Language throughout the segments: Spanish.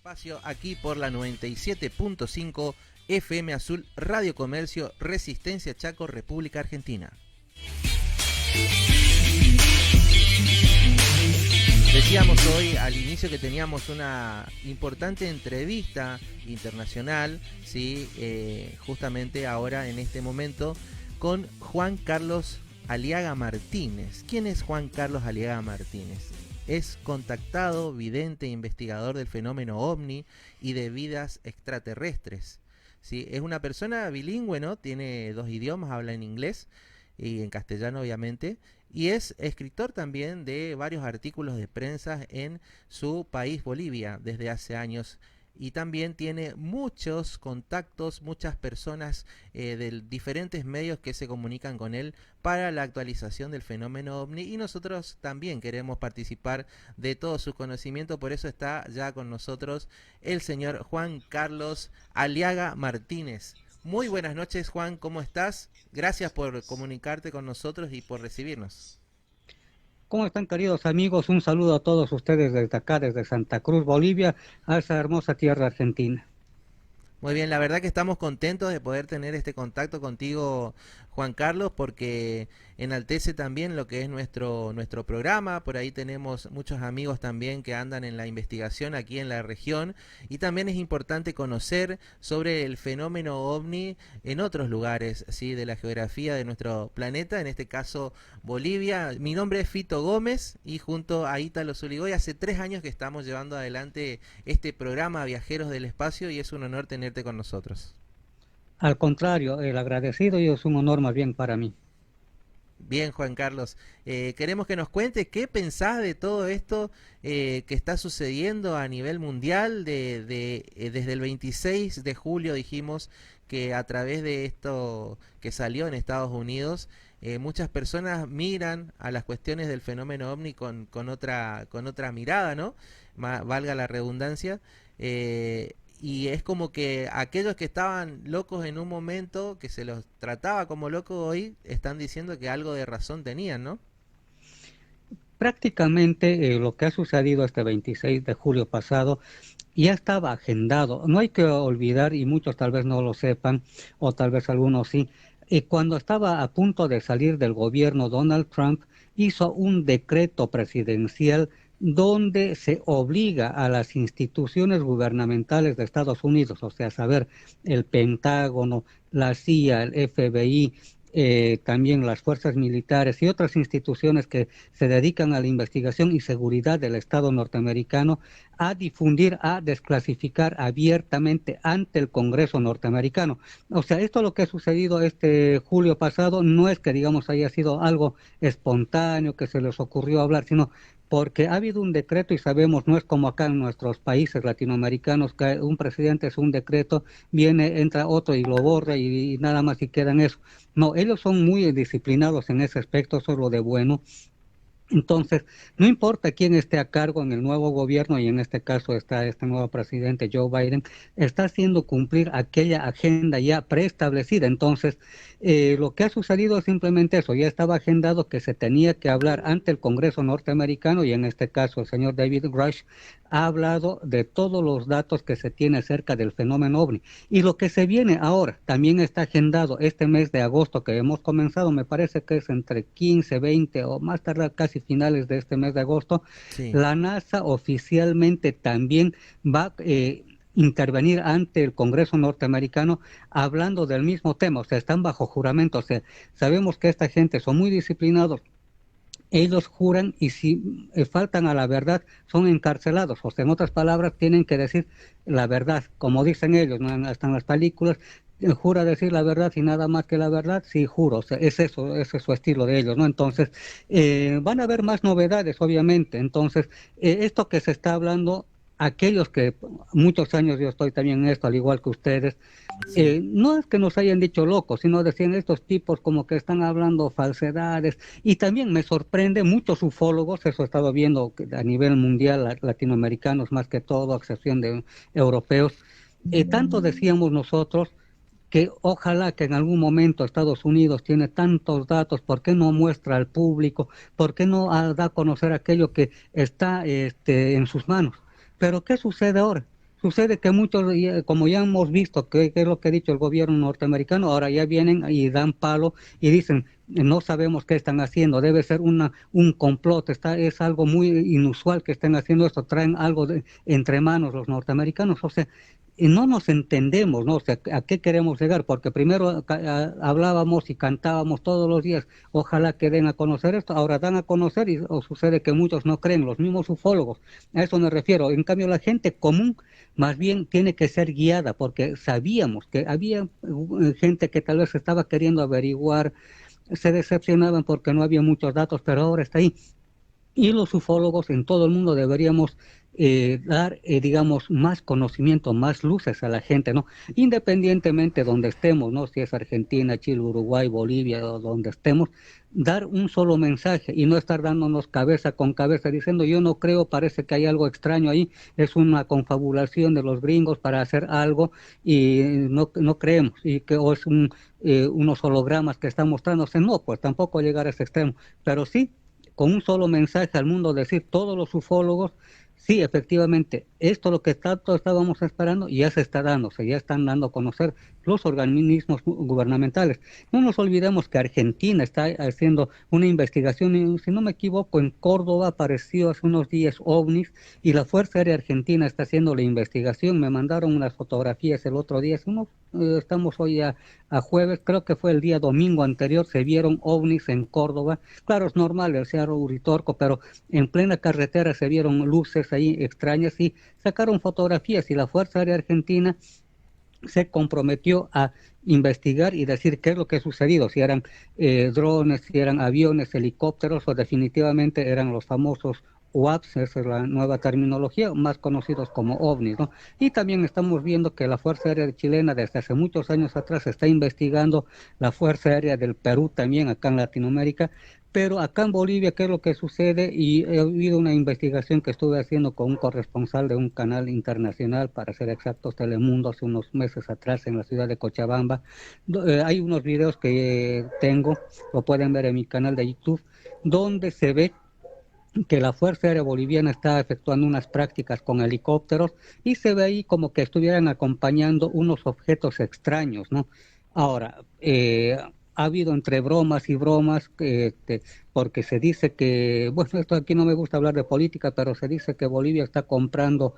Espacio aquí por la 97.5 FM Azul, Radio Comercio, Resistencia Chaco, República Argentina. Decíamos hoy al inicio que teníamos una importante entrevista internacional, ¿sí? Justamente ahora en este momento con Juan Carlos Aliaga Martínez. ¿Quién es Juan Carlos Aliaga Martínez? Es contactado, vidente, investigador del fenómeno ovni y de vidas extraterrestres, ¿sí? Es una persona bilingüe, ¿no? Tiene 2 idiomas, habla en inglés y en castellano, obviamente, y es escritor también de varios artículos de prensa en su país, Bolivia, desde hace años. Y también tiene muchos contactos, muchas personas de diferentes medios que se comunican con él para la actualización del fenómeno ovni, y nosotros también queremos participar de todo su conocimiento. Por eso está ya con nosotros el señor Juan Carlos Aliaga Martínez. Muy buenas noches, Juan, ¿cómo estás? Gracias por comunicarte con nosotros y por recibirnos. ¿Cómo están, queridos amigos? Un saludo a todos ustedes desde acá, desde Santa Cruz, Bolivia, a esa hermosa tierra argentina. Muy bien, la verdad que estamos contentos de poder tener este contacto contigo, Juan Carlos, porque enaltece también lo que es nuestro programa. Por ahí tenemos muchos amigos también que andan en la investigación aquí en la región, y también es importante conocer sobre el fenómeno ovni en otros lugares, ¿sí? De la geografía de nuestro planeta, en este caso Bolivia. Mi nombre es Fito Gómez y junto a Ítalo Zuligoy hace 3 años que estamos llevando adelante este programa Viajeros del Espacio, y es un honor tenerte con nosotros. Al contrario, el agradecido y es un honor más bien para mí. Bien, Juan Carlos, queremos que nos cuentes qué pensás de todo esto que está sucediendo a nivel mundial. Desde el 26 de julio dijimos que a través de esto que salió en Estados Unidos, muchas personas miran a las cuestiones del fenómeno ovni con otra mirada, ¿no? Valga la redundancia. Y es como que aquellos que estaban locos en un momento, que se los trataba como locos, hoy están diciendo que algo de razón tenían, ¿no? Prácticamente lo que ha sucedido este 26 de julio pasado ya estaba agendado. No hay que olvidar, y muchos tal vez no lo sepan, o tal vez algunos sí, cuando estaba a punto de salir del gobierno, Donald Trump hizo un decreto presidencial donde se obliga a las instituciones gubernamentales de Estados Unidos, o sea, saber, el Pentágono, la CIA, el FBI, también las fuerzas militares y otras instituciones que se dedican a la investigación y seguridad del Estado norteamericano, a difundir, a desclasificar abiertamente ante el Congreso norteamericano. O sea, esto lo que ha sucedido este julio pasado no es que, digamos, haya sido algo espontáneo, que se les ocurrió hablar, sino porque ha habido un decreto, y sabemos, no es como acá en nuestros países latinoamericanos, que un presidente es un decreto, viene, entra otro y lo borra y nada más y queda en eso. No, ellos son muy disciplinados en ese aspecto, eso es lo de bueno. Entonces, no importa quién esté a cargo en el nuevo gobierno, y en este caso está este nuevo presidente Joe Biden, está haciendo cumplir aquella agenda ya preestablecida. Entonces, lo que ha sucedido es simplemente eso, ya estaba agendado que se tenía que hablar ante el Congreso norteamericano, y en este caso el señor David Grush ha hablado de todos los datos que se tiene acerca del fenómeno ovni. Y lo que se viene ahora también está agendado este mes de agosto, que hemos comenzado, me parece que es entre 15, 20 o más tardar casi finales de este mes de agosto. Sí. La NASA oficialmente también va intervenir ante el Congreso norteamericano hablando del mismo tema. O sea, están bajo juramento. O sea, sabemos que esta gente son muy disciplinados. Ellos juran, y si faltan a la verdad son encarcelados. O sea, en otras palabras, tienen que decir la verdad, como dicen ellos, ¿no? Hasta en las películas, jura decir la verdad y nada más que la verdad, sí, juro. O sea, es eso, ese es su estilo de ellos, ¿no? Entonces, van a haber más novedades, obviamente. Entonces, esto que se está hablando, aquellos que muchos años yo estoy también en esto, al igual que ustedes, Sí. no es que nos hayan dicho locos, sino decían estos tipos como que están hablando falsedades. Y también me sorprende, muchos ufólogos, eso he estado viendo a nivel mundial, latinoamericanos más que todo, a excepción de europeos, tanto decíamos nosotros que ojalá que en algún momento Estados Unidos tiene tantos datos, ¿por qué no muestra al público? ¿Por qué no da a conocer aquello que está en sus manos? Pero ¿qué sucede ahora? Sucede que muchos, como ya hemos visto, que es lo que ha dicho el gobierno norteamericano, ahora ya vienen y dan palo y dicen, no sabemos qué están haciendo, debe ser un complot, es algo muy inusual que estén haciendo esto, traen algo entre manos los norteamericanos, o sea, y no nos entendemos, ¿no? O sea, ¿a qué queremos llegar? Porque primero hablábamos y cantábamos todos los días, ojalá que den a conocer esto, ahora dan a conocer y o sucede que muchos no creen, los mismos ufólogos, a eso me refiero. En cambio, la gente común más bien tiene que ser guiada, porque sabíamos que había gente que tal vez estaba queriendo averiguar, se decepcionaban porque no había muchos datos, pero ahora está ahí. Y los ufólogos en todo el mundo deberíamos dar, digamos, más conocimiento, más luces a la gente, ¿no? Independientemente donde estemos, ¿no? Si es Argentina, Chile, Uruguay, Bolivia, o donde estemos, dar un solo mensaje y no estar dándonos cabeza con cabeza diciendo yo no creo, parece que hay algo extraño ahí, es una confabulación de los gringos para hacer algo y no creemos, y que o es unos hologramas que están mostrándose, no, pues tampoco llegar a ese extremo, pero sí con un solo mensaje al mundo, decir todos los ufólogos, sí, efectivamente, esto es lo que tanto estábamos esperando y ya se está dando, se ya están dando a conocer los organismos gubernamentales. No nos olvidemos que Argentina está haciendo una investigación, y, si no me equivoco, en Córdoba apareció hace unos días ovnis y la Fuerza Aérea Argentina está haciendo la investigación. Me mandaron unas fotografías el otro día, estamos hoy a jueves, creo que fue el día domingo anterior, se vieron ovnis en Córdoba. Claro, es normal, el Cerro Uritorco, pero en plena carretera se vieron luces ahí extrañas y sacaron fotografías y la Fuerza Aérea Argentina se comprometió a investigar y decir qué es lo que ha sucedido, si eran drones, si eran aviones, helicópteros o definitivamente eran los famosos UAPs, esa es la nueva terminología, más conocidos como ovnis, ¿no? Y también estamos viendo que la Fuerza Aérea Chilena desde hace muchos años atrás está investigando la Fuerza Aérea del Perú también acá en Latinoamérica, pero acá en Bolivia, ¿qué es lo que sucede? Y he habido una investigación que estuve haciendo con un corresponsal de un canal internacional, para ser exactos, Telemundo, hace unos meses atrás en la ciudad de Cochabamba. Hay unos videos que tengo, lo pueden ver en mi canal de YouTube, donde se ve que la Fuerza Aérea Boliviana está efectuando unas prácticas con helicópteros y se ve ahí como que estuvieran acompañando unos objetos extraños, ¿no? Ahora, ha habido entre bromas y bromas, porque se dice que, bueno, esto aquí no me gusta hablar de política, pero se dice que Bolivia está comprando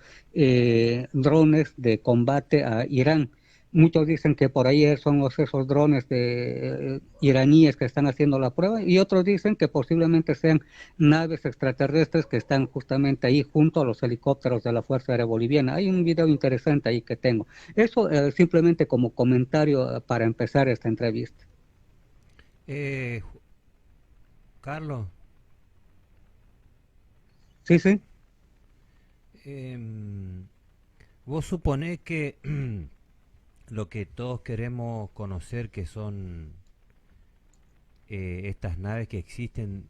drones de combate a Irán. Muchos dicen que por ahí son esos drones de iraníes que están haciendo la prueba y otros dicen que posiblemente sean naves extraterrestres que están justamente ahí junto a los helicópteros de la Fuerza Aérea Boliviana. Hay un video interesante ahí que tengo. Eso simplemente como comentario para empezar esta entrevista. Eh, Carlos, Sí, sí. em, vos suponés que lo que todos queremos conocer, que son estas naves que existen,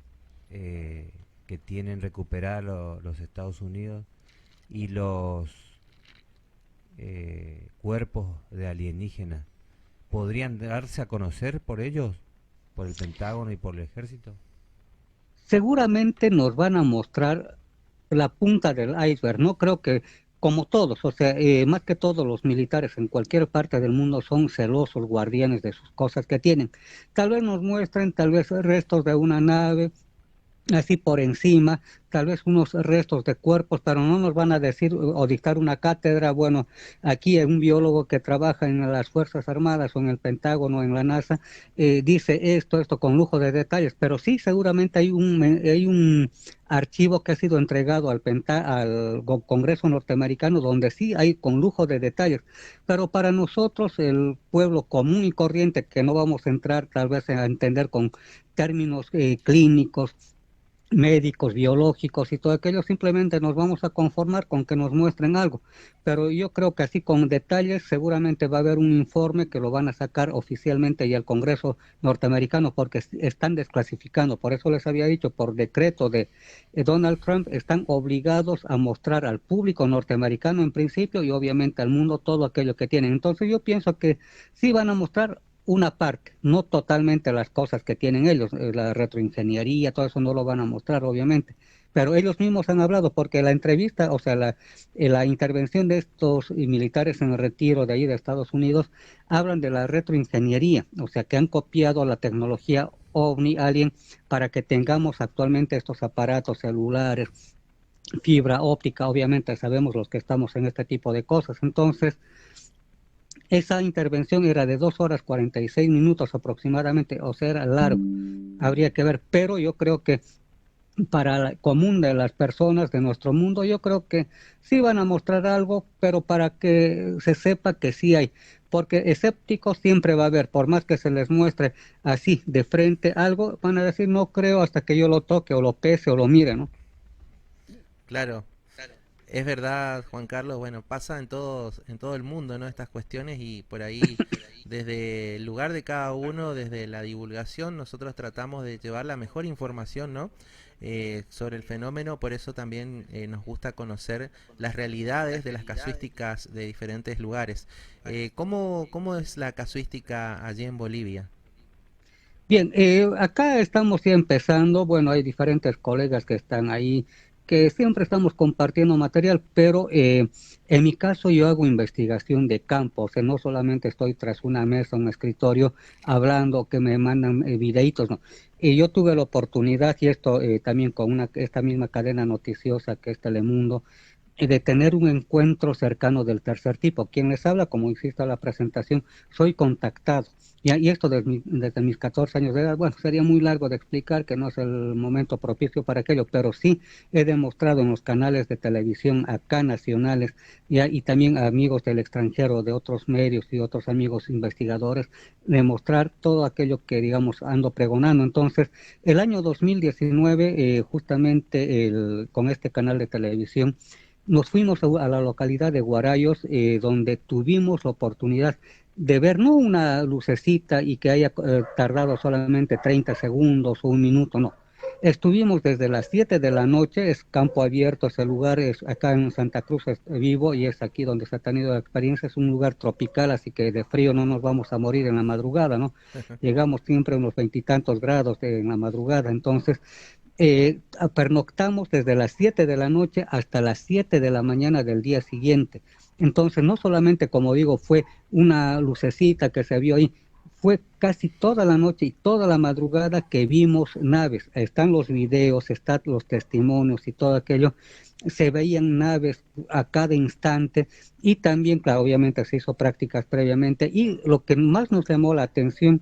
que tienen recuperar los Estados Unidos y los cuerpos de alienígenas, ¿podrían darse a conocer por ellos, por el Pentágono y por el ejército? Seguramente nos van a mostrar la punta del iceberg. No creo que, como todos, o sea, más que todos los militares en cualquier parte del mundo son celosos guardianes de sus cosas que tienen. Tal vez nos muestren, tal vez restos de una nave, así por encima, tal vez unos restos de cuerpos, pero no nos van a decir o dictar una cátedra. Bueno, aquí un biólogo que trabaja en las Fuerzas Armadas o en el Pentágono, en la NASA, dice esto con lujo de detalles, pero sí seguramente hay un archivo que ha sido entregado al Congreso norteamericano donde sí hay con lujo de detalles, pero para nosotros, el pueblo común y corriente, que no vamos a entrar tal vez a entender con términos clínicos, médicos, biológicos y todo aquello, simplemente nos vamos a conformar con que nos muestren algo. Pero yo creo que así con detalles seguramente va a haber un informe que lo van a sacar oficialmente y al Congreso norteamericano porque están desclasificando. Por eso les había dicho, por decreto de Donald Trump, están obligados a mostrar al público norteamericano en principio y obviamente al mundo todo aquello que tienen. Entonces yo pienso que sí van a mostrar una parte, no totalmente las cosas que tienen ellos, la retroingeniería, todo eso no lo van a mostrar, obviamente, pero ellos mismos han hablado, porque la entrevista, o sea, la intervención de estos militares en el retiro de ahí de Estados Unidos, hablan de la retroingeniería, o sea, que han copiado la tecnología OVNI Alien para que tengamos actualmente estos aparatos celulares, fibra óptica, obviamente sabemos los que estamos en este tipo de cosas. Entonces, esa intervención era de 2 horas 46 minutos aproximadamente, o sea, era largo, habría que ver, pero yo creo que para el común de las personas de nuestro mundo, yo creo que sí van a mostrar algo, pero para que se sepa que sí hay, porque escépticos siempre va a haber, por más que se les muestre así de frente algo, van a decir no creo hasta que yo lo toque o lo pese o lo mire, ¿no? Claro, es verdad, Juan Carlos, bueno, pasa en todo el mundo, ¿no? Estas cuestiones y por ahí, desde el lugar de cada uno, desde la divulgación, nosotros tratamos de llevar la mejor información, ¿no? Sobre el fenómeno, por eso también nos gusta conocer las realidades de las casuísticas de diferentes lugares. ¿Cómo es la casuística allí en Bolivia? Bien, acá estamos ya empezando, bueno, hay diferentes colegas que están ahí, que siempre estamos compartiendo material, pero en mi caso yo hago investigación de campo, o sea, no solamente estoy tras una mesa, un escritorio, hablando, que me mandan videitos, no. Y yo tuve la oportunidad, y esto también con esta misma cadena noticiosa que es Telemundo, de tener un encuentro cercano del tercer tipo. Quien les habla, como insisto en la presentación, soy contactado. Y esto desde mis 14 años de edad, bueno, sería muy largo de explicar, que no es el momento propicio para aquello, pero sí he demostrado en los canales de televisión acá nacionales y también a amigos del extranjero, de otros medios y otros amigos investigadores, demostrar todo aquello que, digamos, ando pregonando. Entonces, el año 2019, justamente con este canal de televisión, nos fuimos a la localidad de Guarayos, donde tuvimos la oportunidad de ver no una lucecita y que haya tardado solamente 30 segundos o un minuto, no. Estuvimos desde las 7 de la noche, es campo abierto, ese lugar es acá en Santa Cruz, es vivo, y es aquí donde se ha tenido la experiencia, es un lugar tropical, así que de frío no nos vamos a morir en la madrugada, ¿no? Llegamos siempre a unos 20 y tantos grados en la madrugada. Entonces pernoctamos desde las 7 de la noche hasta las 7 de la mañana del día siguiente. Entonces, no solamente, como digo, fue una lucecita que se vio ahí, fue casi toda la noche y toda la madrugada que vimos naves. Están los videos, están los testimonios y todo aquello. Se veían naves a cada instante y también, claro, obviamente se hizo prácticas previamente. Y lo que más nos llamó la atención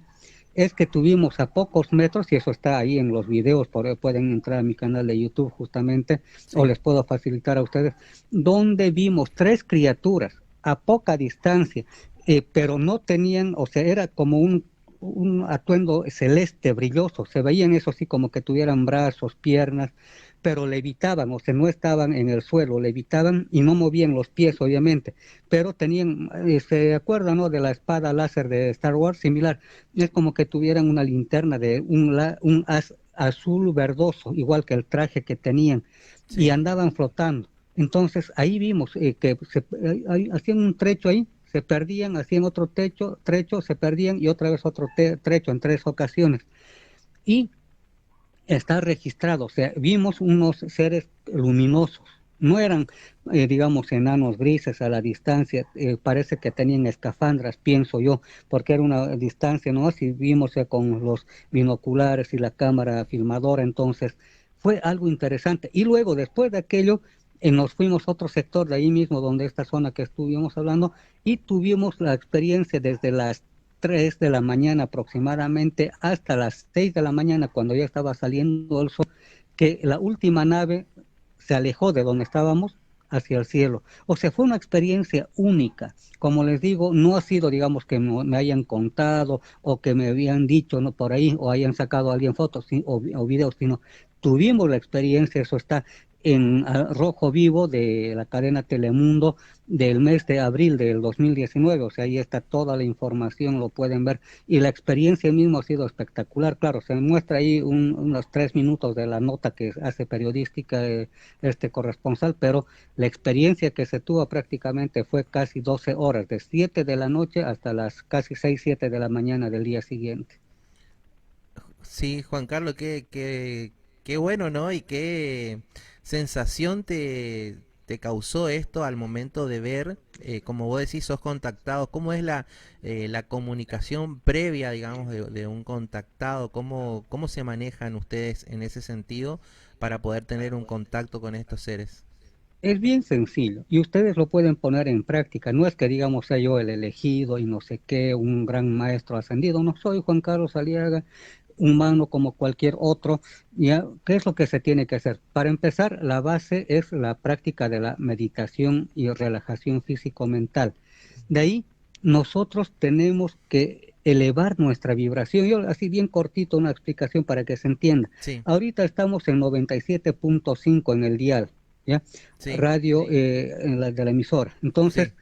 es que tuvimos a pocos metros, y eso está ahí en los videos, pueden entrar a mi canal de YouTube justamente, o Sí. les puedo facilitar a ustedes, donde vimos 3 criaturas a poca distancia, pero no tenían, o sea, era como un atuendo celeste, brilloso, se veían eso sí como que tuvieran brazos, piernas, pero levitaban, o sea, no estaban en el suelo, levitaban y no movían los pies, obviamente, pero tenían, ¿se acuerdan, no, de la espada láser de Star Wars? Similar, es como que tuvieran una linterna de un haz azul verdoso, igual que el traje que tenían, y Sí. andaban flotando. Entonces ahí vimos que hacían un trecho ahí, se perdían, hacían otro trecho, se perdían y otra vez otro trecho en 3 ocasiones. Y está registrado, o sea, vimos unos seres luminosos, no eran, digamos, enanos grises a la distancia, parece que tenían escafandras, pienso yo, porque era una distancia, ¿no? Si vimos con los binoculares y la cámara filmadora, entonces fue algo interesante. Y luego, después de aquello, nos fuimos a otro sector de ahí mismo, donde esta zona que estuvimos hablando, y tuvimos la experiencia desde las 3 de la mañana aproximadamente hasta las 6 de la mañana, cuando ya estaba saliendo el sol, que la última nave se alejó de donde estábamos hacia el cielo. O sea, fue una experiencia única. Como les digo, no ha sido, digamos, que me hayan contado o que me habían dicho, ¿no?, por ahí, o hayan sacado a alguien fotos o videos, sino tuvimos la experiencia. Eso está en rojo vivo de la cadena Telemundo del mes de abril del 2019, o sea, ahí está toda la información, lo pueden ver, y la experiencia misma ha sido espectacular. Claro, se muestra ahí unos 3 minutos de la nota que hace periodística este corresponsal, pero la experiencia que se tuvo prácticamente fue casi 12 horas, de 7 de la noche hasta las casi 6 7 de la mañana del día siguiente. Sí, Juan Carlos, Qué bueno, ¿no? Y qué sensación te causó esto al momento de ver, como vos decís, sos contactado. ¿Cómo es la comunicación previa, digamos, de un contactado? ¿Cómo se manejan ustedes en ese sentido para poder tener un contacto con estos seres? Es bien sencillo y ustedes lo pueden poner en práctica. No es que digamos sea yo el elegido y no sé qué, un gran maestro ascendido. No soy Juan Carlos Aliaga, humano como cualquier otro. ¿Ya? ¿Qué es lo que se tiene que hacer? Para empezar, la base es la práctica de la meditación y relajación físico-mental. De ahí, nosotros tenemos que elevar nuestra vibración. Yo, así bien cortito, una explicación para que se entienda. Sí, Ahorita estamos en 97.5 en el dial, ¿ya? sí, Radio en la, de la emisora. Entonces, sí,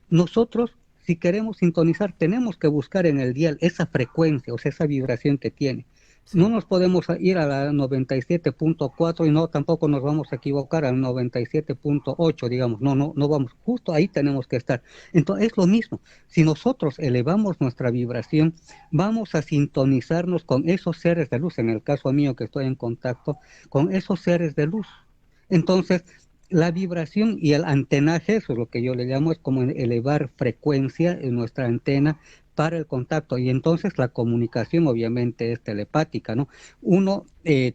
nosotros, si queremos sintonizar, tenemos que buscar en el dial esa frecuencia, o sea, esa vibración que tiene. No sí. nos podemos ir a la 97.4 y no tampoco nos vamos a equivocar al 97.8, digamos. No vamos, justo ahí tenemos que estar. Entonces, es lo mismo. Si nosotros elevamos nuestra vibración, vamos a sintonizarnos con esos seres de luz, en el caso mío que estoy en contacto, con esos seres de luz. Entonces, la vibración y el antenaje, eso es lo que yo le llamo, es como elevar frecuencia en nuestra antena para el contacto. Y entonces la comunicación obviamente es telepática, ¿no? Uno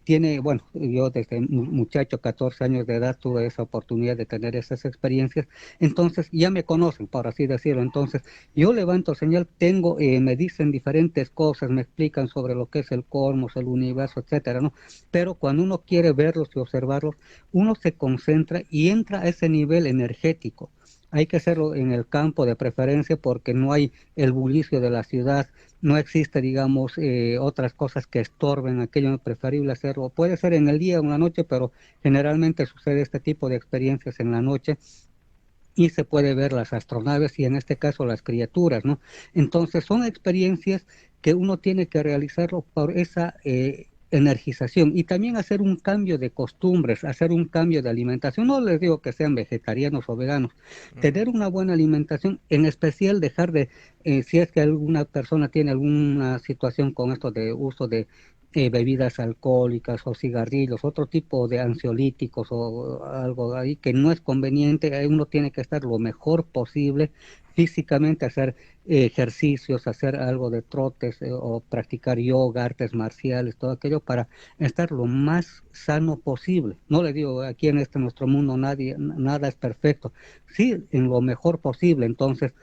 tiene, bueno, yo desde muchacho, 14 años de edad, tuve esa oportunidad de tener esas experiencias, entonces ya me conocen, por así decirlo. Entonces, yo levanto señal, tengo, me dicen diferentes cosas, me explican sobre lo que es el cosmos, el universo, etcétera, ¿no? Pero cuando uno quiere verlos y observarlos, uno se concentra y entra a ese nivel energético. Hay que hacerlo en el campo de preferencia porque no hay el bullicio de la ciudad, no existe, digamos, otras cosas que estorben aquello. Es preferible hacerlo. Puede ser en el día o en la noche, pero generalmente sucede este tipo de experiencias en la noche y se puede ver las astronaves y en este caso las criaturas, ¿no? Entonces son experiencias que uno tiene que realizarlo por esa energización y también hacer un cambio de costumbres, hacer un cambio de alimentación. No les digo que sean vegetarianos o veganos, Ujú. tener una buena alimentación, en especial dejar de, si es que alguna persona tiene alguna situación con esto de uso de bebidas alcohólicas o cigarrillos, otro tipo de ansiolíticos o algo ahí que no es conveniente. Uno tiene que estar lo mejor posible físicamente, hacer ejercicios, hacer algo de trotes o practicar yoga, artes marciales, todo aquello para estar lo más sano posible. No le digo, aquí en este nuestro mundo nada es perfecto, sí, en lo mejor posible. Entonces,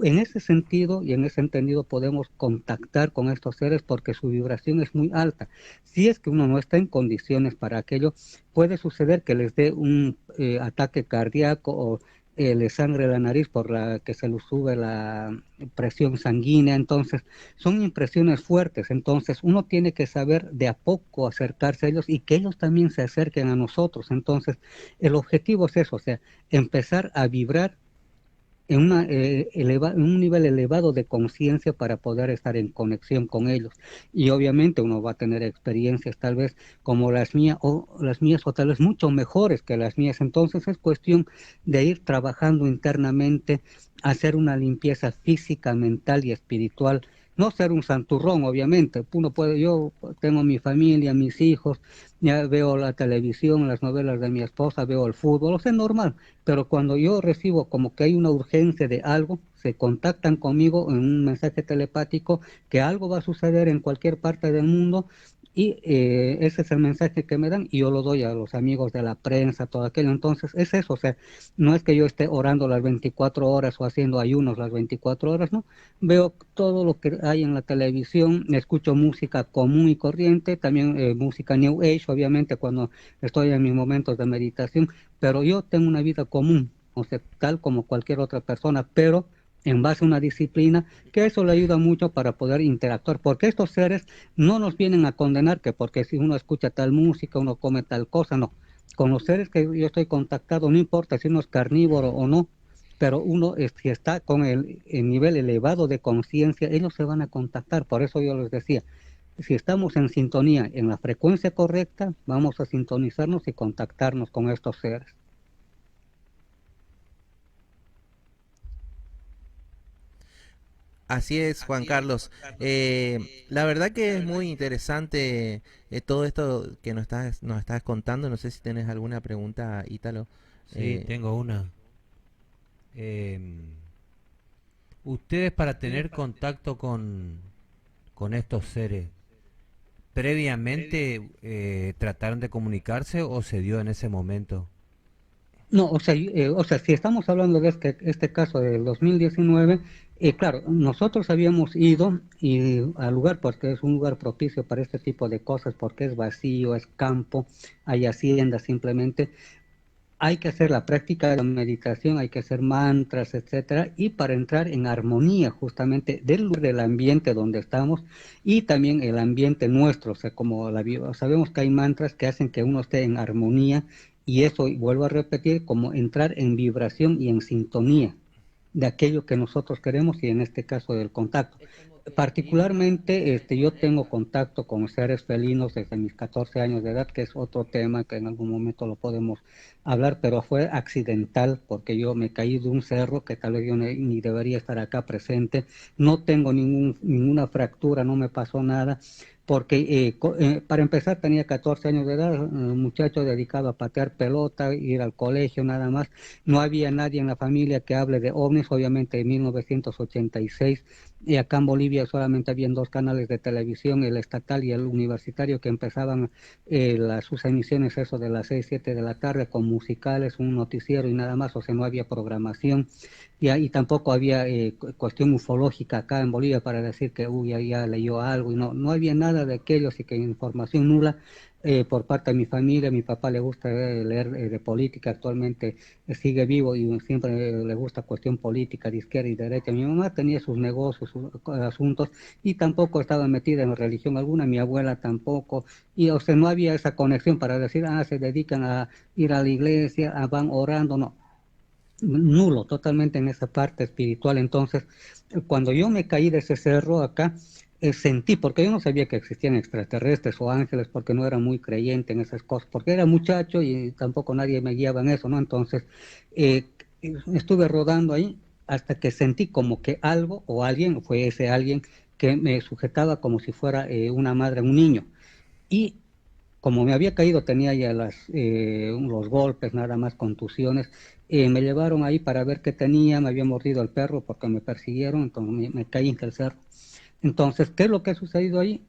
en ese sentido y en ese entendido podemos contactar con estos seres porque su vibración es muy alta. Si es que uno no está en condiciones para aquello, puede suceder que les dé un ataque cardíaco o le sangre la nariz por la que se le sube la presión sanguínea. Entonces, son impresiones fuertes. Entonces, uno tiene que saber de a poco acercarse a ellos y que ellos también se acerquen a nosotros. Entonces, el objetivo es eso, o sea, empezar a vibrar en, en un nivel elevado de conciencia para poder estar en conexión con ellos. Y obviamente uno va a tener experiencias tal vez como las mías o tal vez mucho mejores que las mías. Entonces es cuestión de ir trabajando internamente, hacer una limpieza física, mental y espiritual. No ser un santurrón, obviamente. Uno puede, yo tengo mi familia, mis hijos, ya veo la televisión, las novelas de mi esposa, veo el fútbol, o sea, normal. Pero cuando yo recibo como que hay una urgencia de algo, se contactan conmigo en un mensaje telepático que algo va a suceder en cualquier parte del mundo y ese es el mensaje que me dan y yo lo doy a los amigos de la prensa, todo aquello. Entonces es eso, o sea, no es que yo esté orando las 24 horas o haciendo ayunos las 24 horas, ¿no? Veo todo lo que hay en la televisión, escucho música común y corriente, también música New Age, obviamente cuando estoy en mis momentos de meditación, pero yo tengo una vida común, o sea, tal como cualquier otra persona, pero en base a una disciplina, que eso le ayuda mucho para poder interactuar, porque estos seres no nos vienen a condenar que porque si uno escucha tal música, uno come tal cosa, no. Con los seres que yo estoy contactado, no importa si uno es carnívoro o no, pero uno, si está con el nivel elevado de conciencia, ellos se van a contactar. Por eso yo les decía, si estamos en sintonía, en la frecuencia correcta, vamos a sintonizarnos y contactarnos con estos seres. Así es, Juan Carlos. La verdad que es muy interesante todo esto que nos estás contando. No sé si tienes alguna pregunta, Ítalo. Sí, Eh, tengo una. Em, Ustedes para tener contacto con estos seres, previamente trataron de comunicarse o se dio en ese momento. No, o sea, si estamos hablando de este caso del 2019, claro, nosotros habíamos ido al lugar porque es un lugar propicio para este tipo de cosas, porque es vacío, es campo, hay haciendas simplemente. Hay que hacer la práctica de la meditación, hay que hacer mantras, etcétera, y para entrar en armonía justamente del ambiente donde estamos y también el ambiente nuestro, o sea, sabemos que hay mantras que hacen que uno esté en armonía y eso, vuelvo a repetir, como entrar en vibración y en sintonía de aquello que nosotros queremos y en este caso del contacto. Particularmente, yo tengo contacto con seres felinos desde mis 14 años de edad, que es otro tema que en algún momento lo podemos hablar, pero fue accidental porque yo me caí de un cerro que tal vez yo ni debería estar acá presente. No tengo ninguna fractura, no me pasó nada, porque para empezar tenía 14 años de edad, un muchacho dedicado a patear pelota, ir al colegio nada más. No había nadie en la familia que hable de ovnis, obviamente en 1986, y acá en Bolivia solamente habían dos canales de televisión, el estatal y el universitario, que empezaban sus emisiones eso de las 6 7 de la tarde con musicales, un noticiero y nada más, o sea, no había programación, y tampoco había cuestión ufológica acá en Bolivia para decir que uy, ya leyó algo, y no había nada de aquello, así que información nula. Por parte de mi familia, a mi papá le gusta leer de política, actualmente sigue vivo y siempre le gusta cuestión política de izquierda y derecha. Mi mamá tenía sus negocios, sus asuntos y tampoco estaba metida en religión alguna, mi abuela tampoco, y o sea, no había esa conexión para decir, se dedican a ir a la iglesia, van orando, no, nulo totalmente en esa parte espiritual. Entonces, cuando yo me caí de ese cerro acá, sentí, porque yo no sabía que existían extraterrestres o ángeles, porque no era muy creyente en esas cosas, porque era muchacho y tampoco nadie me guiaba en eso, ¿no? Entonces, eh, estuve rodando ahí hasta que sentí como que algo o alguien, fue ese alguien que me sujetaba como si fuera una madre, un niño. Y como me había caído, tenía ya los golpes, nada más contusiones, me llevaron ahí para ver qué tenía, me había mordido el perro porque me persiguieron, entonces me caí en el cerro. Entonces, ¿qué es lo que ha sucedido ahí?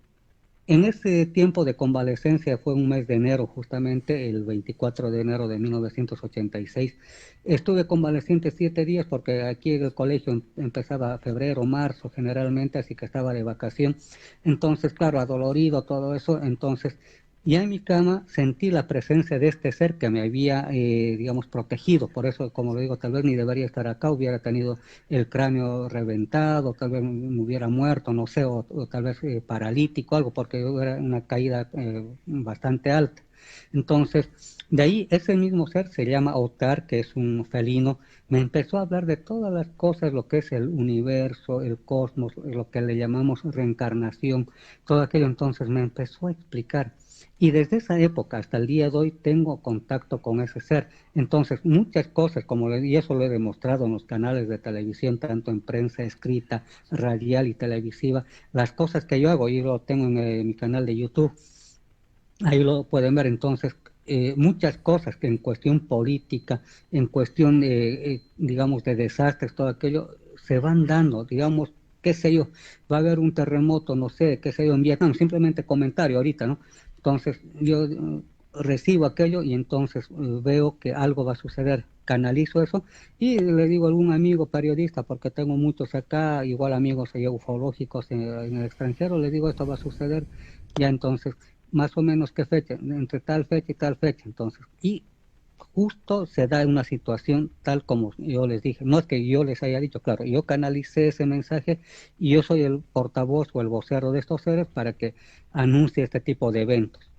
En ese tiempo de convalecencia, fue un mes de enero, justamente el 24 de enero de 1986, estuve convaleciente 7 días porque aquí el colegio empezaba febrero, marzo generalmente, así que estaba de vacación. Entonces, claro, adolorido todo eso, entonces ya en mi cama sentí la presencia de este ser que me había, digamos, protegido. Por eso, como lo digo, tal vez ni debería estar acá, hubiera tenido el cráneo reventado, tal vez me hubiera muerto, no sé, o tal vez paralítico, algo, porque era una caída bastante alta. Entonces, de ahí ese mismo ser se llama Otar, que es un felino, me empezó a hablar de todas las cosas, lo que es el universo, el cosmos, lo que le llamamos reencarnación, todo aquello. Entonces me empezó a explicar. Y desde esa época hasta el día de hoy tengo contacto con ese ser. Entonces, muchas cosas, y eso lo he demostrado en los canales de televisión, tanto en prensa escrita, radial y televisiva, las cosas que yo hago, yo lo tengo en mi canal de YouTube, ahí lo pueden ver. Entonces, muchas cosas que en cuestión política, en cuestión, digamos, de desastres, todo aquello, se van dando, digamos, qué sé yo, va a haber un terremoto, no sé, qué sé yo, en Vietnam, simplemente comentario ahorita, ¿no? Entonces, yo recibo aquello y entonces veo que algo va a suceder, canalizo eso y le digo a algún amigo periodista, porque tengo muchos acá, igual amigos ufológicos en el extranjero, le digo esto va a suceder, ya entonces más o menos qué fecha, entre tal fecha y tal fecha, entonces, y justo se da una situación tal como yo les dije, no es que yo les haya dicho, claro, yo canalicé ese mensaje y yo soy el portavoz o el vocero de estos seres para que anuncie este tipo de eventos.